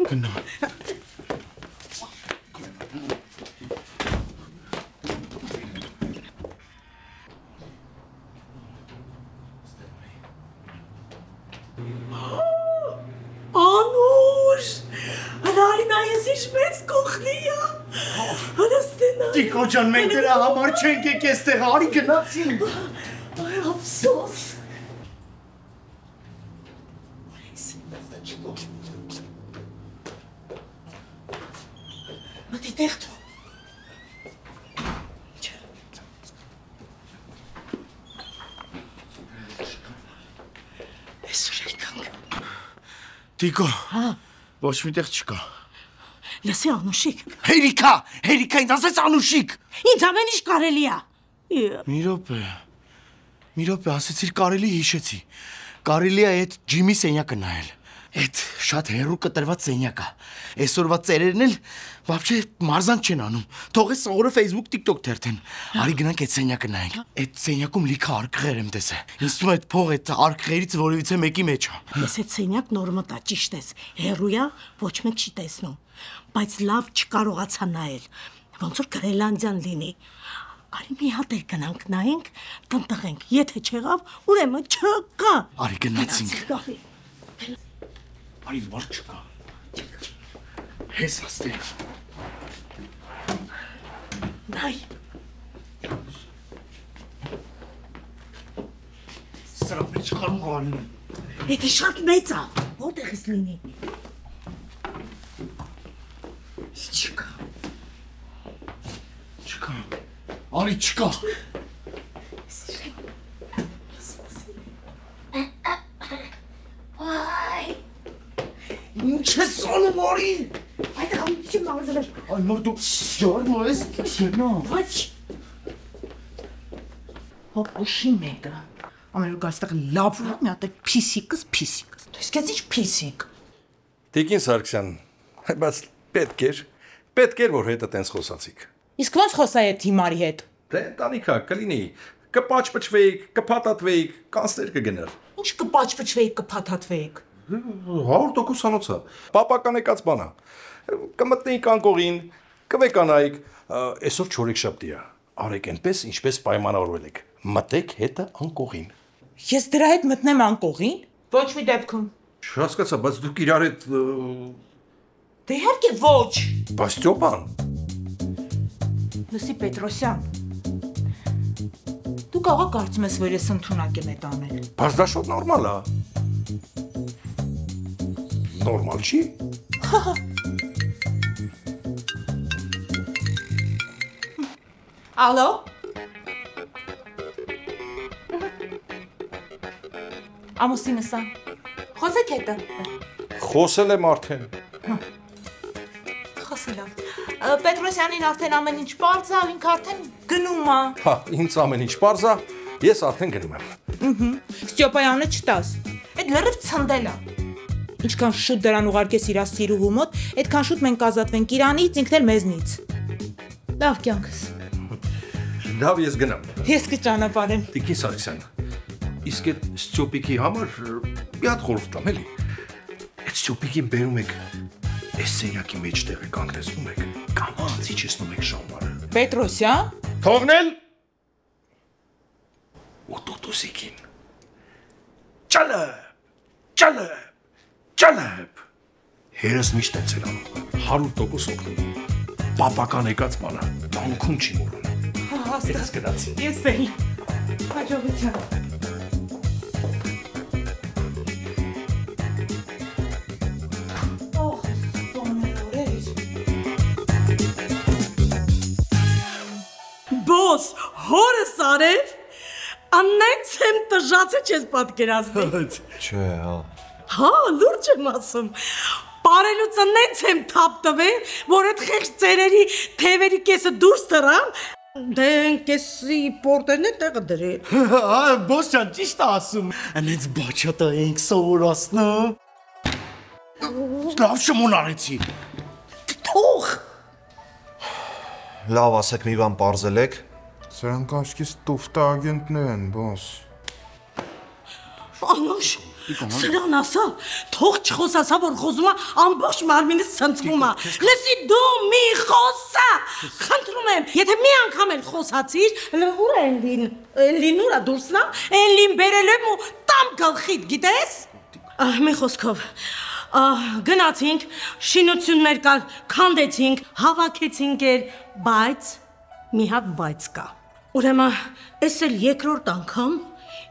Գնա։ Անուշ, հրարինա ես ինչ մեծ կողլիա։ Հնստենա։ Տիկո ջան, մենք դրա համար չենք եկ էստեղ, արի գնացին։ Այ ափսոս։ Մտի տեղ դու։ Այսօր ելքանք։ Տիկո, ոչ մի տեղ չկա։ Լսի Անուշիկ։ Հերիքա, ինձ ասեց Անուշիկ։ Ինձ ամեն ինչ կարելի է։ Մի րոպե, ասեցիր կարելի հիշեցի։ Կարելի է այդ ջիմի սենյակը նայել։ Այդ շատ հեռու կտրված սենյակա։ Այսօրվա ծերերն էլ вообще մարզանք չեն անում։ Թողես օրը Facebook, TikTok թերթեն։ Արի գնանք այդ սենյակը նայենք։ Այդ սենյակում լիքը արկղեր եմ տեսել։ Ինձ թվում է այդ փողը այդ արկղերից որևիցե մեկի մեջ է։ Ես այդ սենյակ նոր մտա, ճիշտ ես։ Հեռույա ոչ մեկ չի տեսնում, բայց լավ չկարողացա նայել։ Ոնց որ Գրենլանդիան լինի։ Արի մի հատ էլ գնանք նայենք, տնտղենք։ Եթե չեղավ, ուրեմն չկա։ Արի գնացինք։ Արի մարդ չկա։ Հես աստեղ։ Նայ։ Սրա մեջ կարող անում։ Էդի շատ մեծ է։ Որտեղ ես լինի։ Չկա։ Արի չկա։ Ինչ ես անում արի։ Այդտեղ Չի մարզել։ Ay mor du yorma es. No. Ոչ։ Հոп ուշի մեկը։ Ամենուր գաստեղ լավ մի հատ փիսիկս։ Դες քեզ ինչ փիսիկ։ Տիկին Սարգսյան, բայց պետք էր որ հետը տենց խոսացիք։ Իսկ ո՞նց խոսա այդ հիմարի հետ։ Դե տանիքա կլինի, կպաճպճվեիք, կփաթաթվեիք, կանցներ կգներ։ Ինչ կպաճպճվեիք, կփաթաթվեիք։ 100% անոցա։ Պապական եկած բանա։ Կմտնեիք անկողին, կվեկանայիք, այսօր չորեքշաբթի է։ Արեք այնպես, ինչպես պայմանավորվել եք։ Մտեք հետը անկողին։ Ես դրա հետ մտնեմ անկողին։ Ոչ մի դեպքում։ Չհասկացա, բայց դուք իրար հետ Դե իհարկե ոչ։ Բայց Ստյոպան։ Լսի Պետրոսյան։ Դու կարող կարծում ես, որ ես ընդունակ եմ այդ անել։ Բայց դա շատ նորմալ է։ Նորմալ չի։ Ալո։ Ամուսինս է։ Խոսեք հետը։ Խոսել եմ արդեն։ Խոսել եմ։ Պետրոսյանին արդեն ամեն ինչ պարզ է, ինքը արդեն գնում է։ Հա, ինձ ամեն ինչ պարզ է, ես արդեն գնում եմ։ Ստյոպայանը չտաս։ Այդ լրիվ ցնդել է։ Ինչքան շուտ դրան ուղարկես իր սիրուհու մոտ, այդքան շուտ մենք կազատվենք իրանից, ինքն էլ մեզնից։ Լավ կյանքս։ Լավ, ես գնամ։ Ես կճանապարհեմ։ Տիկին Սարգսյան, իսկ այդ Ստյոպիկի համար մի հատ խորհուրդ տամ էլի։ Այդ Ստյոպիկին բերում եք, այս սենյակի մեջտեղը կանգնեցնում եք, կամաց իջեցնում եք շամարը։ Պետրոսյան։ Թողնել։ Ու տուտուսիկին։ Ճալեբ։ Հերս միշտ է ցելանում, 100% օգնում։ Պապական եկած բանը, տանքում չի մոռանում։ Ես գնացի։ Ես էի։ Հաջողության։ Բոս, հորս արև, աննայց եմ տժացը չես պատկերացնի։ Չէ, հա։ Հա, լուրջ եմ ասում։ Պարելուց աննայց եմ թապ տվել, որ այդ խեղճ ծերերի թևերի կեսը դուրս դրան, դե կեսի պորտերն է տեղը դրել։ Հա, բոս ջան, ճիշտ է ասում։ Անից բաչատա ենք սովորացնում։ Լավ շմուն արեցի։ Թող։ Լավ, ասեք մի բան պարզել եք։ Սրանք աշկիս տուֆտա ագենտներ են, բոս։ Անուշ, սրան ասա, թող չխոսացա, որ խոսում է ամբողջ մարմինս ցնցվում է։ Լսի դու մի խոսա։ Խնդրում եմ, եթե մի անգամ էլ խոսացիր, ուր է Էլին։ Էլին ուր է դուրսնա, Էլին բերել եմ ու տամ գլխիդ, գիտես։ Մի խոսքով, գնացինք, շինություններ կար, քանդեցինք, հավաքեցինք էր, բայց մի հատ բայց կա։ Ուրեմն, էս էլ երկրորդ անգամ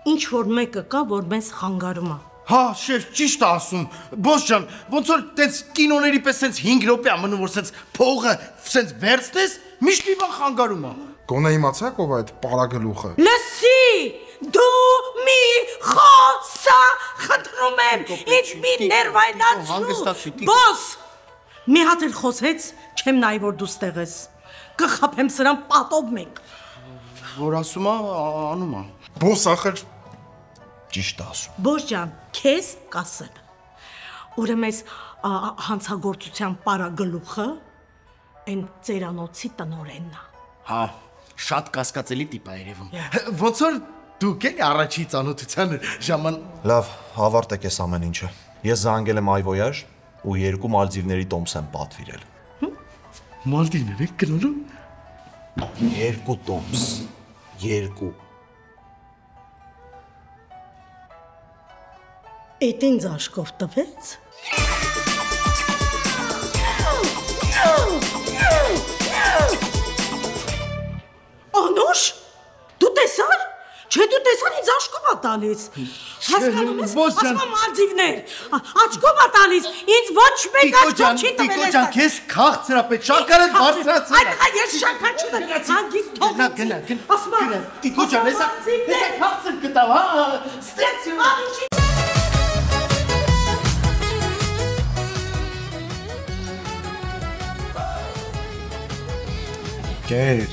ինչ որ մեկը կա, որ մեզ խանգարում է։ Հա, շեֆ, ճիշտ է ասում։ Բոս ջան, ոնց որ տենց կինոների պես տենց 5 րոպե է մնում, որ տենց փողը տենց վերցնես, միշտ մի բան խանգարում է։ Գոնե իմացաք ով է այդ պարագլուխը։ Լսի, դու մի խոսա, խնդրում եմ, ինձ մի ներվայնացնու։ Բոս, մի հատ էլ խոսեց, չեմ նայի որ դու ստեղ ես։ Կխափեմ սրան պատով մենք։ Որ ասում է, անում է։ Բոս ախր ճիշտ ասում։ Բոս ջան, քեզ կասեմ։ Ուրեմն հանցագործության պարագլուխը այն ծերանոցի տնօրենն է։ Հա, շատ կասկածելի տիպ է երևում։ Ոնց որ դուք եք առաջի ծանոթության ժաման։ Լավ, ավարտեք այս ամեն ինչը։ Ես զանգել եմ Այվոյաժ ու 2 Մալդիվների տոմս եմ պատվիրել։ Մալդիվներ եք գնալու։ 2 տոմս։ 2 Էդ ինձ աշկով տվեց։ Անուշ, դու տեսար? Չէ, դու տեսար ինձ աշկով է տալիս։ Հասկանում ես, ասում եմ Մալդիվներ, աշկով է տալիս, ինձ ոչ մեկ աշկով չի տվել։ Տիկո ջան, քեզ քաղցրապետ շաքարը բարձրացրել։ Այդ ես շաքար չունեմ, հանգիստ թող։ Գնա։ Ասում եմ, Տիկո ջան, հեսա քաղցր գտավ, հա, ստեցի։ Կեր,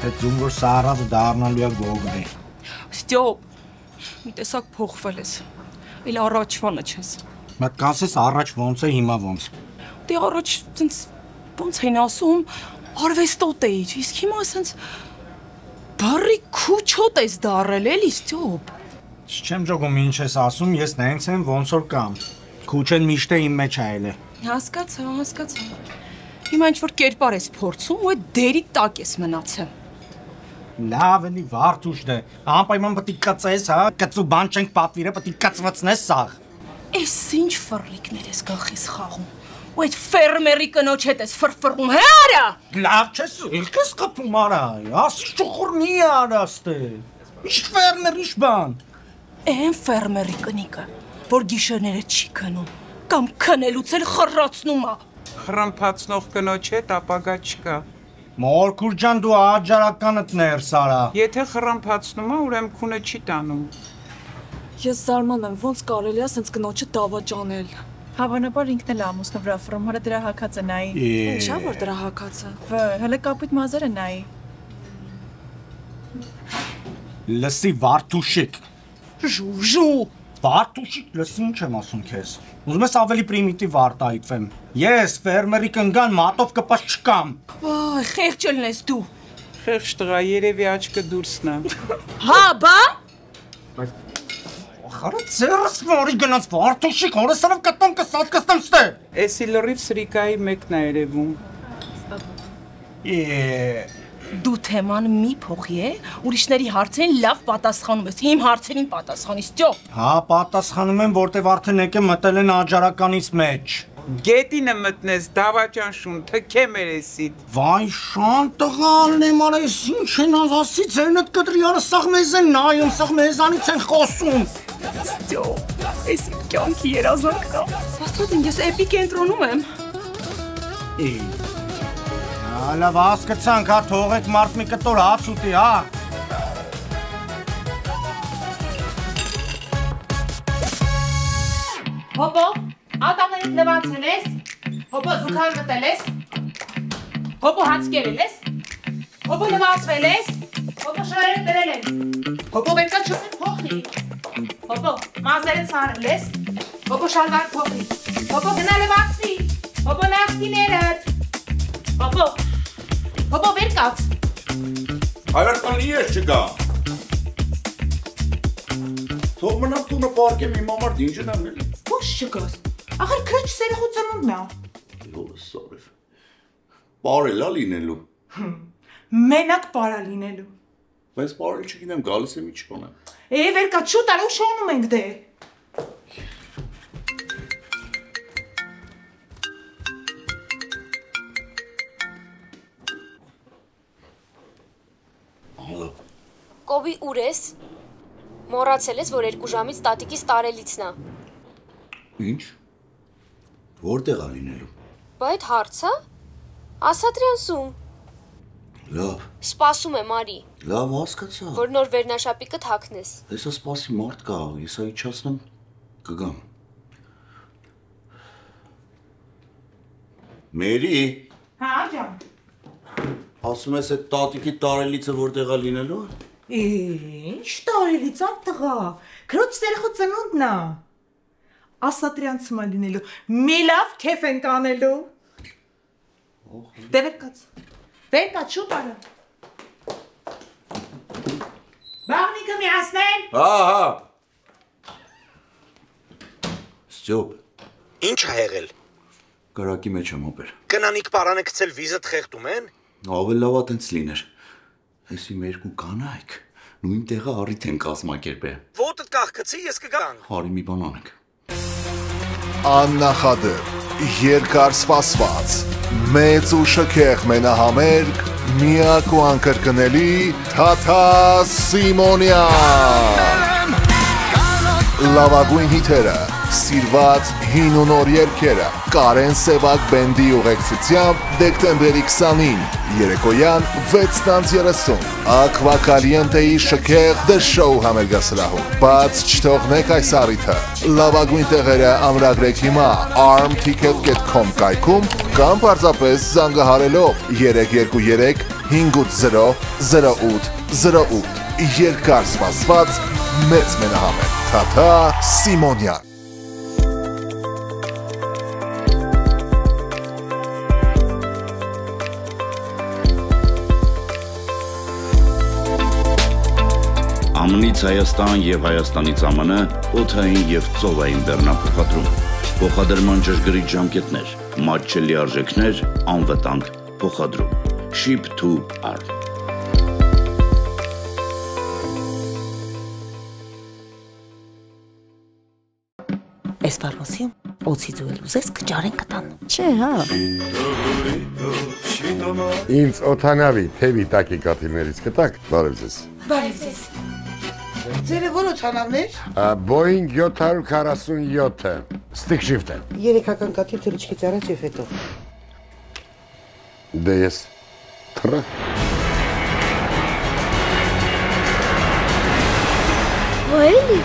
այդ զունգոր սարածը դառնալու է գոգրի։ Ստյոպ, մի տեսակ փոխվել ես, էլ առաջվանը չես։ Մատ կասես առաջ ոնց է, հիմա ոնց։ Դե առաջ ոնց էին ասում, արվեստոտ էիր, իսկ հիմա ասենց բարի քուչոտ ես դառել, էլի Ստյոպ։ Չեմ ճոգում ինչ ես ասում, ես նենց եմ ոնց որ կամ։ Քուչեն միշտ է իմ մեջ այլ է։ Հասկացա։ Հիմա ինչ-որ կերպար ես փորձում ու այդ դերի տակ ես մնացել։ Լավ էլի վարդուշտ է, անպայման պետք է կծես, հա, կծու բան չենք պատվիրը, պետք է կծվացնես սաղ։ Էս ինչ ֆռռիկներ ես գլխիս խաղում, ու այդ ֆերմերի կնոջ հետ ես ֆրֆռում, հե արա։ Լավ չես, ելք ես կպում արա, ասի շուխուր մի արաստե, ինչ ֆերմեր, ինչ բան։ Են ֆերմերի կնիկը, որ գիշերները չի քնում, կամ քնելուց էլ խռացնում է։ Խրմփացնող կնոջ հետ ապագա չկա։ Մորքուր ջան, դու աջարականդ ներս արա։ Եթե խրմփացնում է, ուրեմն քունը չի տանում։ Ես զարմանում եմ, ոնց կարելի է ասենց կնոջը դավաճանել։ Հավանաբար ինքն էլ ամուսնու վրա ֆռում, հələ դրա հակածը նայի։ Ինչա որ դրա հակածը։ Հələ կապույտ մազերը նայի։ Լսի վարդուշիկ։ Ժու։ Վարդուշիկ, լսի ինչ եմ ասում քեզ։ Ուզում ես ավելի պրիմիտիվ արտահայտվեմ։ Ես ֆերմերի կնգան մատով կպած չկամ։ Վայ, խեղճ ելնես դու։ Խեղճ տղա, երևի աչքը դուրսն է։ Հա, բա։ Խարը ծերս որի գնաց վարդուշիկ, հորեսարով կտամ կստամ ստե։ Էսի լրիվ սրիկայի մեկն է երևում։ Դու թեման մի փոխի է, ուրիշների հարցերին լավ պատասխանում ես, իմ հարցերին պատասխանիս, ճո։ Հա, պատասխանում եմ, որտեվ արդեն եկել մտել են աջարականից մեջ։ Գետինը մտնես, դավաճան շուն, թքե մերեսիդ։ Վայ, շան տղալն եմ արես, ինչ են ասի, ձերնդ կտրիարը սաղ մեզ են նայում, սաղ մեզանից են խոսում։ Ճո, ես իմ կյանքի երազանքն է։ Աստված, ես էպի կենտրոնում եմ։ Լավ հասկացանք, հա, թողեք մարդ մի կտոր հաց ուտի, հա։ Հոպո, ատամներից լվացել ես, հոպո զուքան մտել ես, հոպո հաց կերել ես, հոպո լվացվել ես, հոպո շրերը դրել են, հոպո պետքա չուտին փոխի, հոպո մազերը ծարել ես, հոպո շալվար փոխի, հոպո գնա լվացի, հոպո նախկիներըդ, հոպո վեր կաց։ Հայրատանի ես չգամ։ Թող մնամ տունը պարկեմ իմ համար դինջն եմ էլի։ Ոչ չգաս, ախր քրչ սերխու ծնունդն է։ Յոլս սորև։ Պարելա լինելու։ Մենակ պարա լինելու։ Բայց պարել չգինեմ, գալիս եմ ինչ կոնեմ։ Վեր կաց շուտ արա ու շոնում ենք դե։ Կովի ուր ես, մոռացել ես, որ 2 ժամից տատիկիս տարելիցն է։ Ինչ, որտեղ է լինելու։ Բա այդ հարցը, ասա Տրյանսում։ Լավ։ Սպասում եմ արի։ Լավ հասկացա։ Որ նոր վերնաշապիկը թաքնես։ Հեսա սպասի մարդ կա, ես իջացնեմ, կգամ։ Մերի։ Հա, ջան։ Ասում ես այդ տատիկի տարելիցը որտեղ է լինելու։ Ինչ տարելից ան տղա, քրոջ սերխու ծնունդն է։ Ասա Տրյանցում է լինելու, մի լավ քեֆ ենք անելու։ Դե վեր կաց շուտ արա։ Բաղնիկը միացնեն։ Հա։ Ստյոպ։ Ինչ ա եղել։ Կարակի մեջ եմ ապեր։ Կնանիք պարանը գցել վիզդ խեղդում են։ Ավել լավ է տենց լիներ։ Ես իմ 2 կանայք նույն տեղը առիթ են կազմակերպել։ Ոտդ կախքցի, ես կգամ։ Հարի մի բան անենք։ Աննախադեպ, երկար սպասված, մեծ ու շքեղ մենահամերգ, միակ ու անկրկնելի Թաթա Սիմոնյան։ Լավագույն հիթերը, սիրված հին ու նոր երգերը, Կարեն Սևակ բենդի ուղեկցությամբ դեկտեմբերի 20-ին, երեկոյան 6:30, Ակվա Կալիենտեի շքեղ The Show համերգասրահում։ Բաց չթողնեք այս առիթը։ Լավագույն տեղերը ամրագրեք հիմա armticket.com կայքում կամ պարզապես զանգահարելով 323 5800808 երկար սպասված մեծ մենահամեր Թաթա Սիմոնյան ԱՄՆ-ից Հայաստան եւ Հայաստանից ԱՄՆ օդային եւ ծովային բեռնափոխադրում, փոխադրման ճշգրիտ ժամկետներ, մատչելի արժեքներ, անվտանգ փոխադրում, Ship to ARM։ Այս բարմոսի օցի ձուել ուզես կճարեն կտան։ Չէ, հա։ Ինձ օթանավի թևի տակի կաթիլներից կտակ, բարև ձեզ։ Բարև ձեզ։ Ձերը որ օթանավներ։ Boeing 747-ը, stick shift-ը։ Երեքական կաթիլ թռիչքից առաջ եւ հետո։ Դե ես թռա։ Ոելի։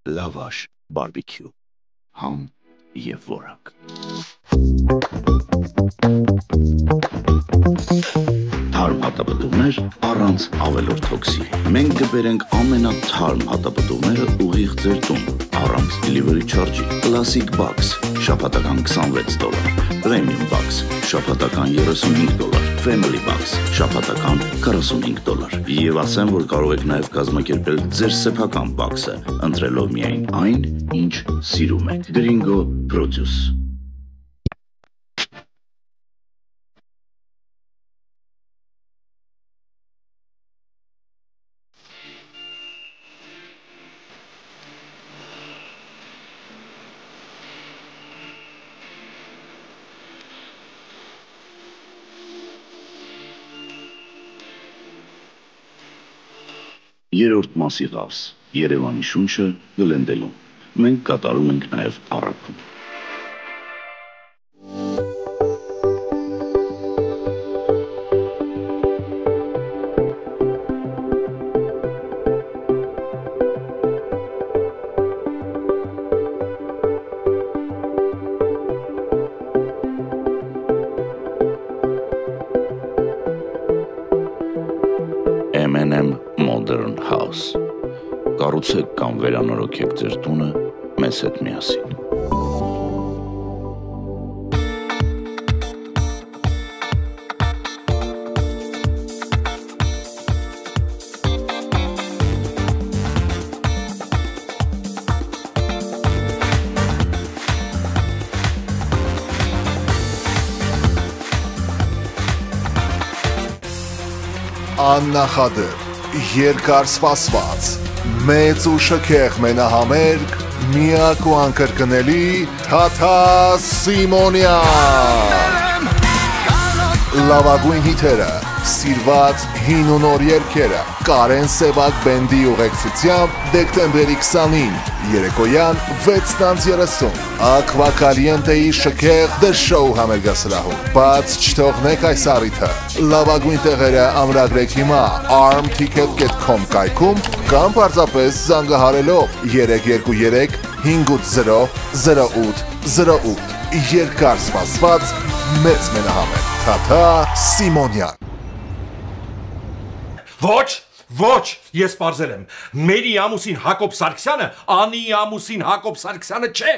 Լավաշ, բարբիքյու, համ եւ որակ։ Թարմ հատապտուղներ առանց ավելորդ հոգսի։ Մենք կբերենք ամենաթարմ հատապտուղները ուղիղ ձեր տուն, առանց delivery charge-ի։ Classic Box, շաբաթական $26, Premium Box, շաբաթական $35, Family Box, շաբաթական $45։ Եվ ասեմ, որ կարող եք նաև կազմակերպել ձեր սեփական box-ը, ընտրելով միայն այն, ինչ սիրում եք։ Gringo Produce։ Երրորդ մասի ղավս, Երևանի շունչը Գլենդելում։ Մենք կատարում ենք նաև առաքում։ M&M Modern House։ Կառուցեք կամ վերանորոգեք ձեր տունը մեզ հետ միասին։ Աննախադեպ, երկար սպասված, մեծ ու շքեղ մենահամերգ, միակ ու անկրկնելի Թաթա Սիմոնյան։ Լավագույն հիթերը, սիրված հին ու նոր երգերը, Կարեն Սևակ բենդի ուղեկցությամբ դեկտեմբերի 20-ին, երեկոյան 6:30, Ակվակալիենտեի շքեղ The Show համերգասրահում։ Բաց չթողնեք այս առիթը։ Լավագույն տեղերը ամրագրեք հիմա armticket.com կայքում կամ պարզապես զանգահարելով 323 580 0808 երկար սպասված մեծ մենահամերգ Թաթա Սիմոնյան։ Ոչ, ես պարզել եմ։ Մերի ամուսին Հակոբ Սարգսյանը անի ամուսին Հակոբ Սարգսյանը չէ։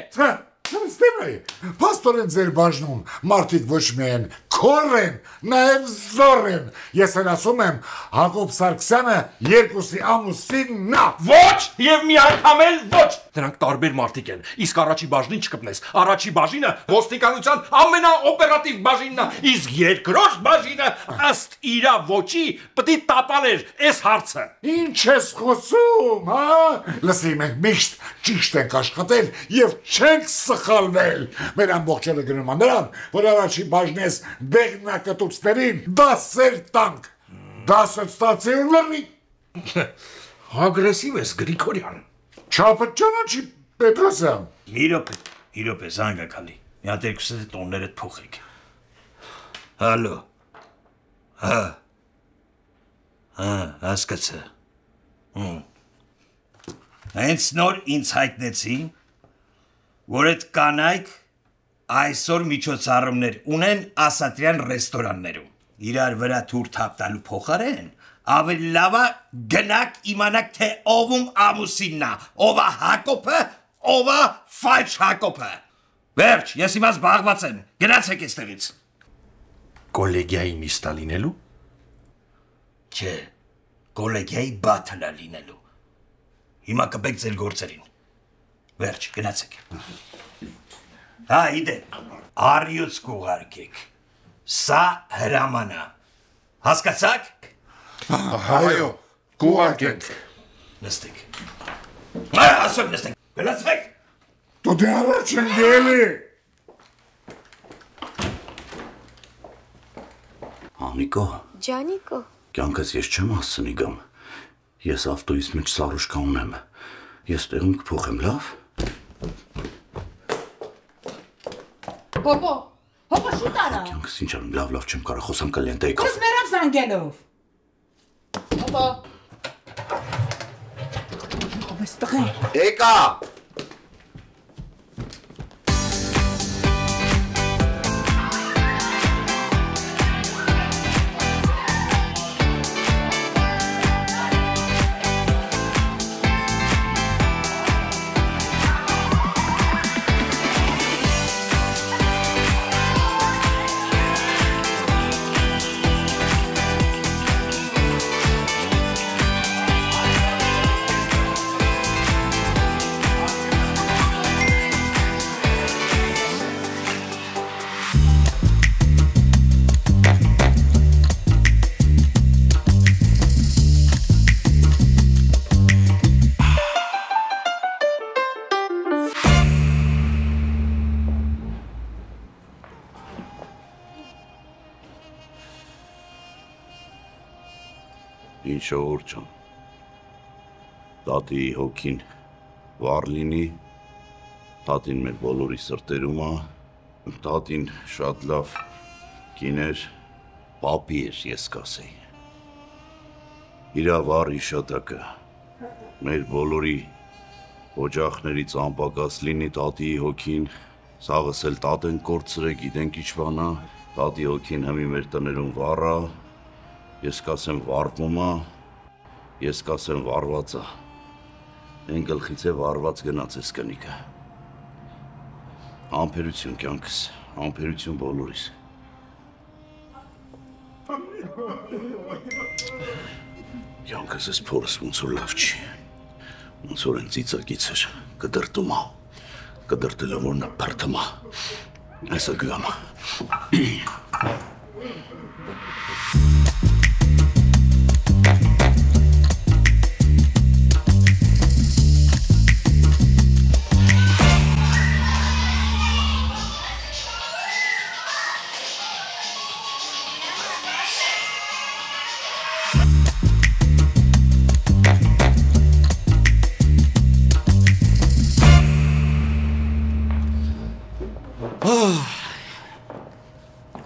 Ստիպրի, պաստորեն ձեր բաժնում մարդիկ ոչ միայն քոր են, նաև զոր են։ Ես էլ ասում եմ, Հակոբ Սարգսյանը երկուսի ամուսինն է։ Ոչ, եւ մի անգամ էլ ոչ։ Դրանք տարբեր մարդիկ են։ Իսկ առաջի բաժնին չկպնես։ Առաջի բաժինը ոստիկանության ամենաօպերատիվ բաժինն է, իսկ երկրորդ բաժինը ըստ իրա ոչի պետք է տապալեր այս հարցը։ Ինչ ես խոսում, հա? Լսի, մենք միշտ ճիշտ ենք աշխատել եւ չենք սխալվել։ Մեր ամբողջը գնում է նրան, որ առաջի բաժնես դեղնակտուցներին դասեր տանք։ Դասը ստացի ու լռի։ Ագրեսիվ ես, Գրիգորյան։ Չափը ճանաչի Պետրոսյան։ Մի րոպե, զանգակալի։ Մի հատ երկուսը տոններդ փոխեք։ Հալո։ Հա, հասկացա։ Հենց նոր ինձ հայտնեցին, որ այդ կանայք այսօր միջոցառումներ ունեն Ասատրյան ռեստորաններում։ Իրար վրա թուր թափ տալու փոխարեն ավելի լավ է գնաք իմանաք թե ով ամուսինն է, ով է Հակոբը, ով է Ֆալշ Հակոբը։ Վերջ, ես հիմա զբաղված եմ, գնացեք այստեղից։ Կոլեգիայի նիստա լինելու։ Չէ, կոլեգիայի բաթլա լինելու։ Հիմա կբեք ձեր գործերին։ Վերջ, գնացեք։ Հա, իդե, առյուծ կուղարկեք։ Սա հրաման է։ Հասկացաք։ Հայո, կուղարկենք։ Նստեք։ Ասում նստեք, գնացեք։ Դու դե առաջ ընկելի։ Անիկո։ Ջանիկո։ Կյանքս ես չեմ հասցնի գամ։ Ես ավտոյիս մեջ սարուշկա ունեմ։ Ես տեղում կփոխեմ, լավ։ Հոպո շուտ արա։ Կյանքս ինչ արում, լավ չեմ կարող խոսամ կլիենտեի կապ։ Ես մերավ զանգելով։ Հոպո։ Ո՞վ է։ Եկա։ Ինչ օր ջան, տատի հոգին վար լինի, տատին մեր բոլորի սրտերում է, տատին շատ լավ կիներ, պապի էր ես կասեի, իրա վար իշատակը, մեր բոլորի օջախներից անպակաս լինի տատի հոգին, սաղս էլ տատ են կործրե, գիտենք ինչ բանա, տատի հոգին հմի մեր տներում վառա, ես կասեմ վարվում է, ես կասեմ վարված է, են գլխից է վարված գնաց ես կնիկը, ամպերություն կյանքս, ամպերություն բոլորիս, կյանքս ես փորս ոնց որ լավ չի, ոնց որ են ծիծակից էր, կդրտում է, կդրտելով որ նա պրտում է, այսը գամ է,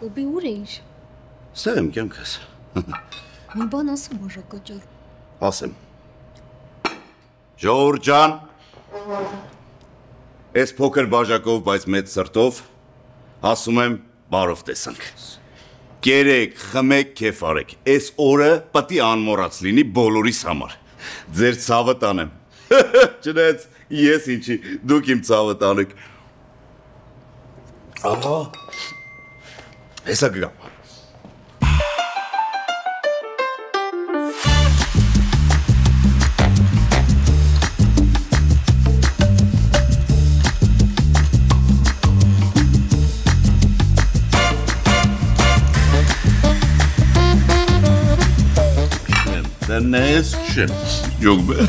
Կոբի ուր էիր։ Ստեղ եմ կյանքս։ Մի բան ասեմ բաժակաճար։ Ասեմ։ Ժողովուրդ ջան, այս փոքր բաժակով, բայց մեծ սրտով, ասում եմ բարով տեսանք։ Կերեք, խմեք, քեֆ արեք։ Այս օրը պետք է անմոռաց լինի բոլորիս համար։ Ձեր ցավը տանեմ։ Չնայած ես ինչի, դուք իմ ցավը տանեք։ Ահա։ Հեսա գամ։ քնես չեմ։ Ջոգբե։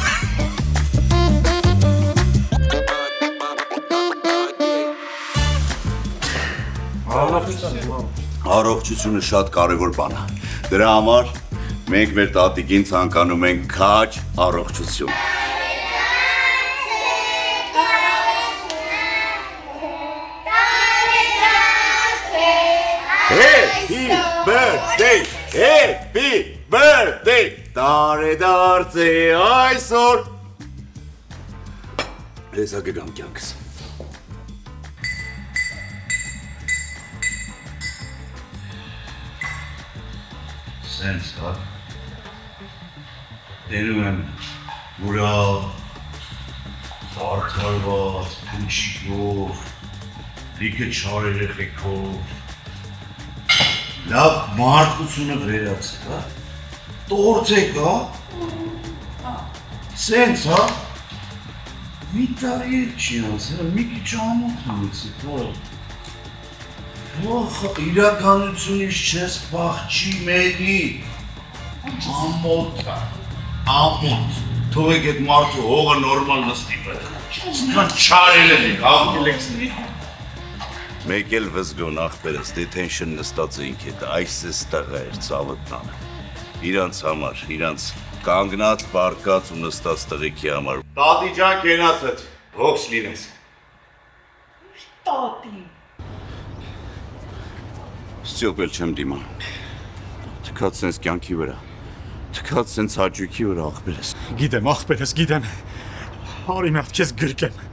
Առողջությունը շատ կարևոր բան է։ Դրա համար մենք մեր տատիկին ցանկանում ենք քաջ առողջություն։ Happy birthday, happy birthday, տարեդարձ է այսօր։ Ես ագգամ կյանքս։ Սենց հա, դերում եմ ուրալ, արդարված, փնչիկով, լիքը չար երեխեքով, լավ մարդկությունը վերացել, հա, տորձեք, հա, սենց, հա, մի տարի էլ չի անցել, մի քիչ ամոթ ունեցիք, հա, իրականությունից չես պախչի մերի, ամոթ, ամոթ, թողեք այդ մարդու հողը նորմալ նստի վեր, սկան չարել եք, աղգել եք սնի։ Մեկ էլ վզգոն աղբերս, detention նստած էինք հետ, այս ես տղա էր ծավըտնանը, իրանց համար, իրանց կանգնած, բարկած ու նստած տղիքի համար։ Տատի ջան կենաց հետ, հողս լինես։ Տատի։ Ստյոպ էլ չեմ դիմա, թքած սենց կյանքի վրա, թքած սենց հաճույքի վրա աղբերս։ Գիտեմ, աղբերս, գիտեմ, արի մեղտ կեզ գրկեմ։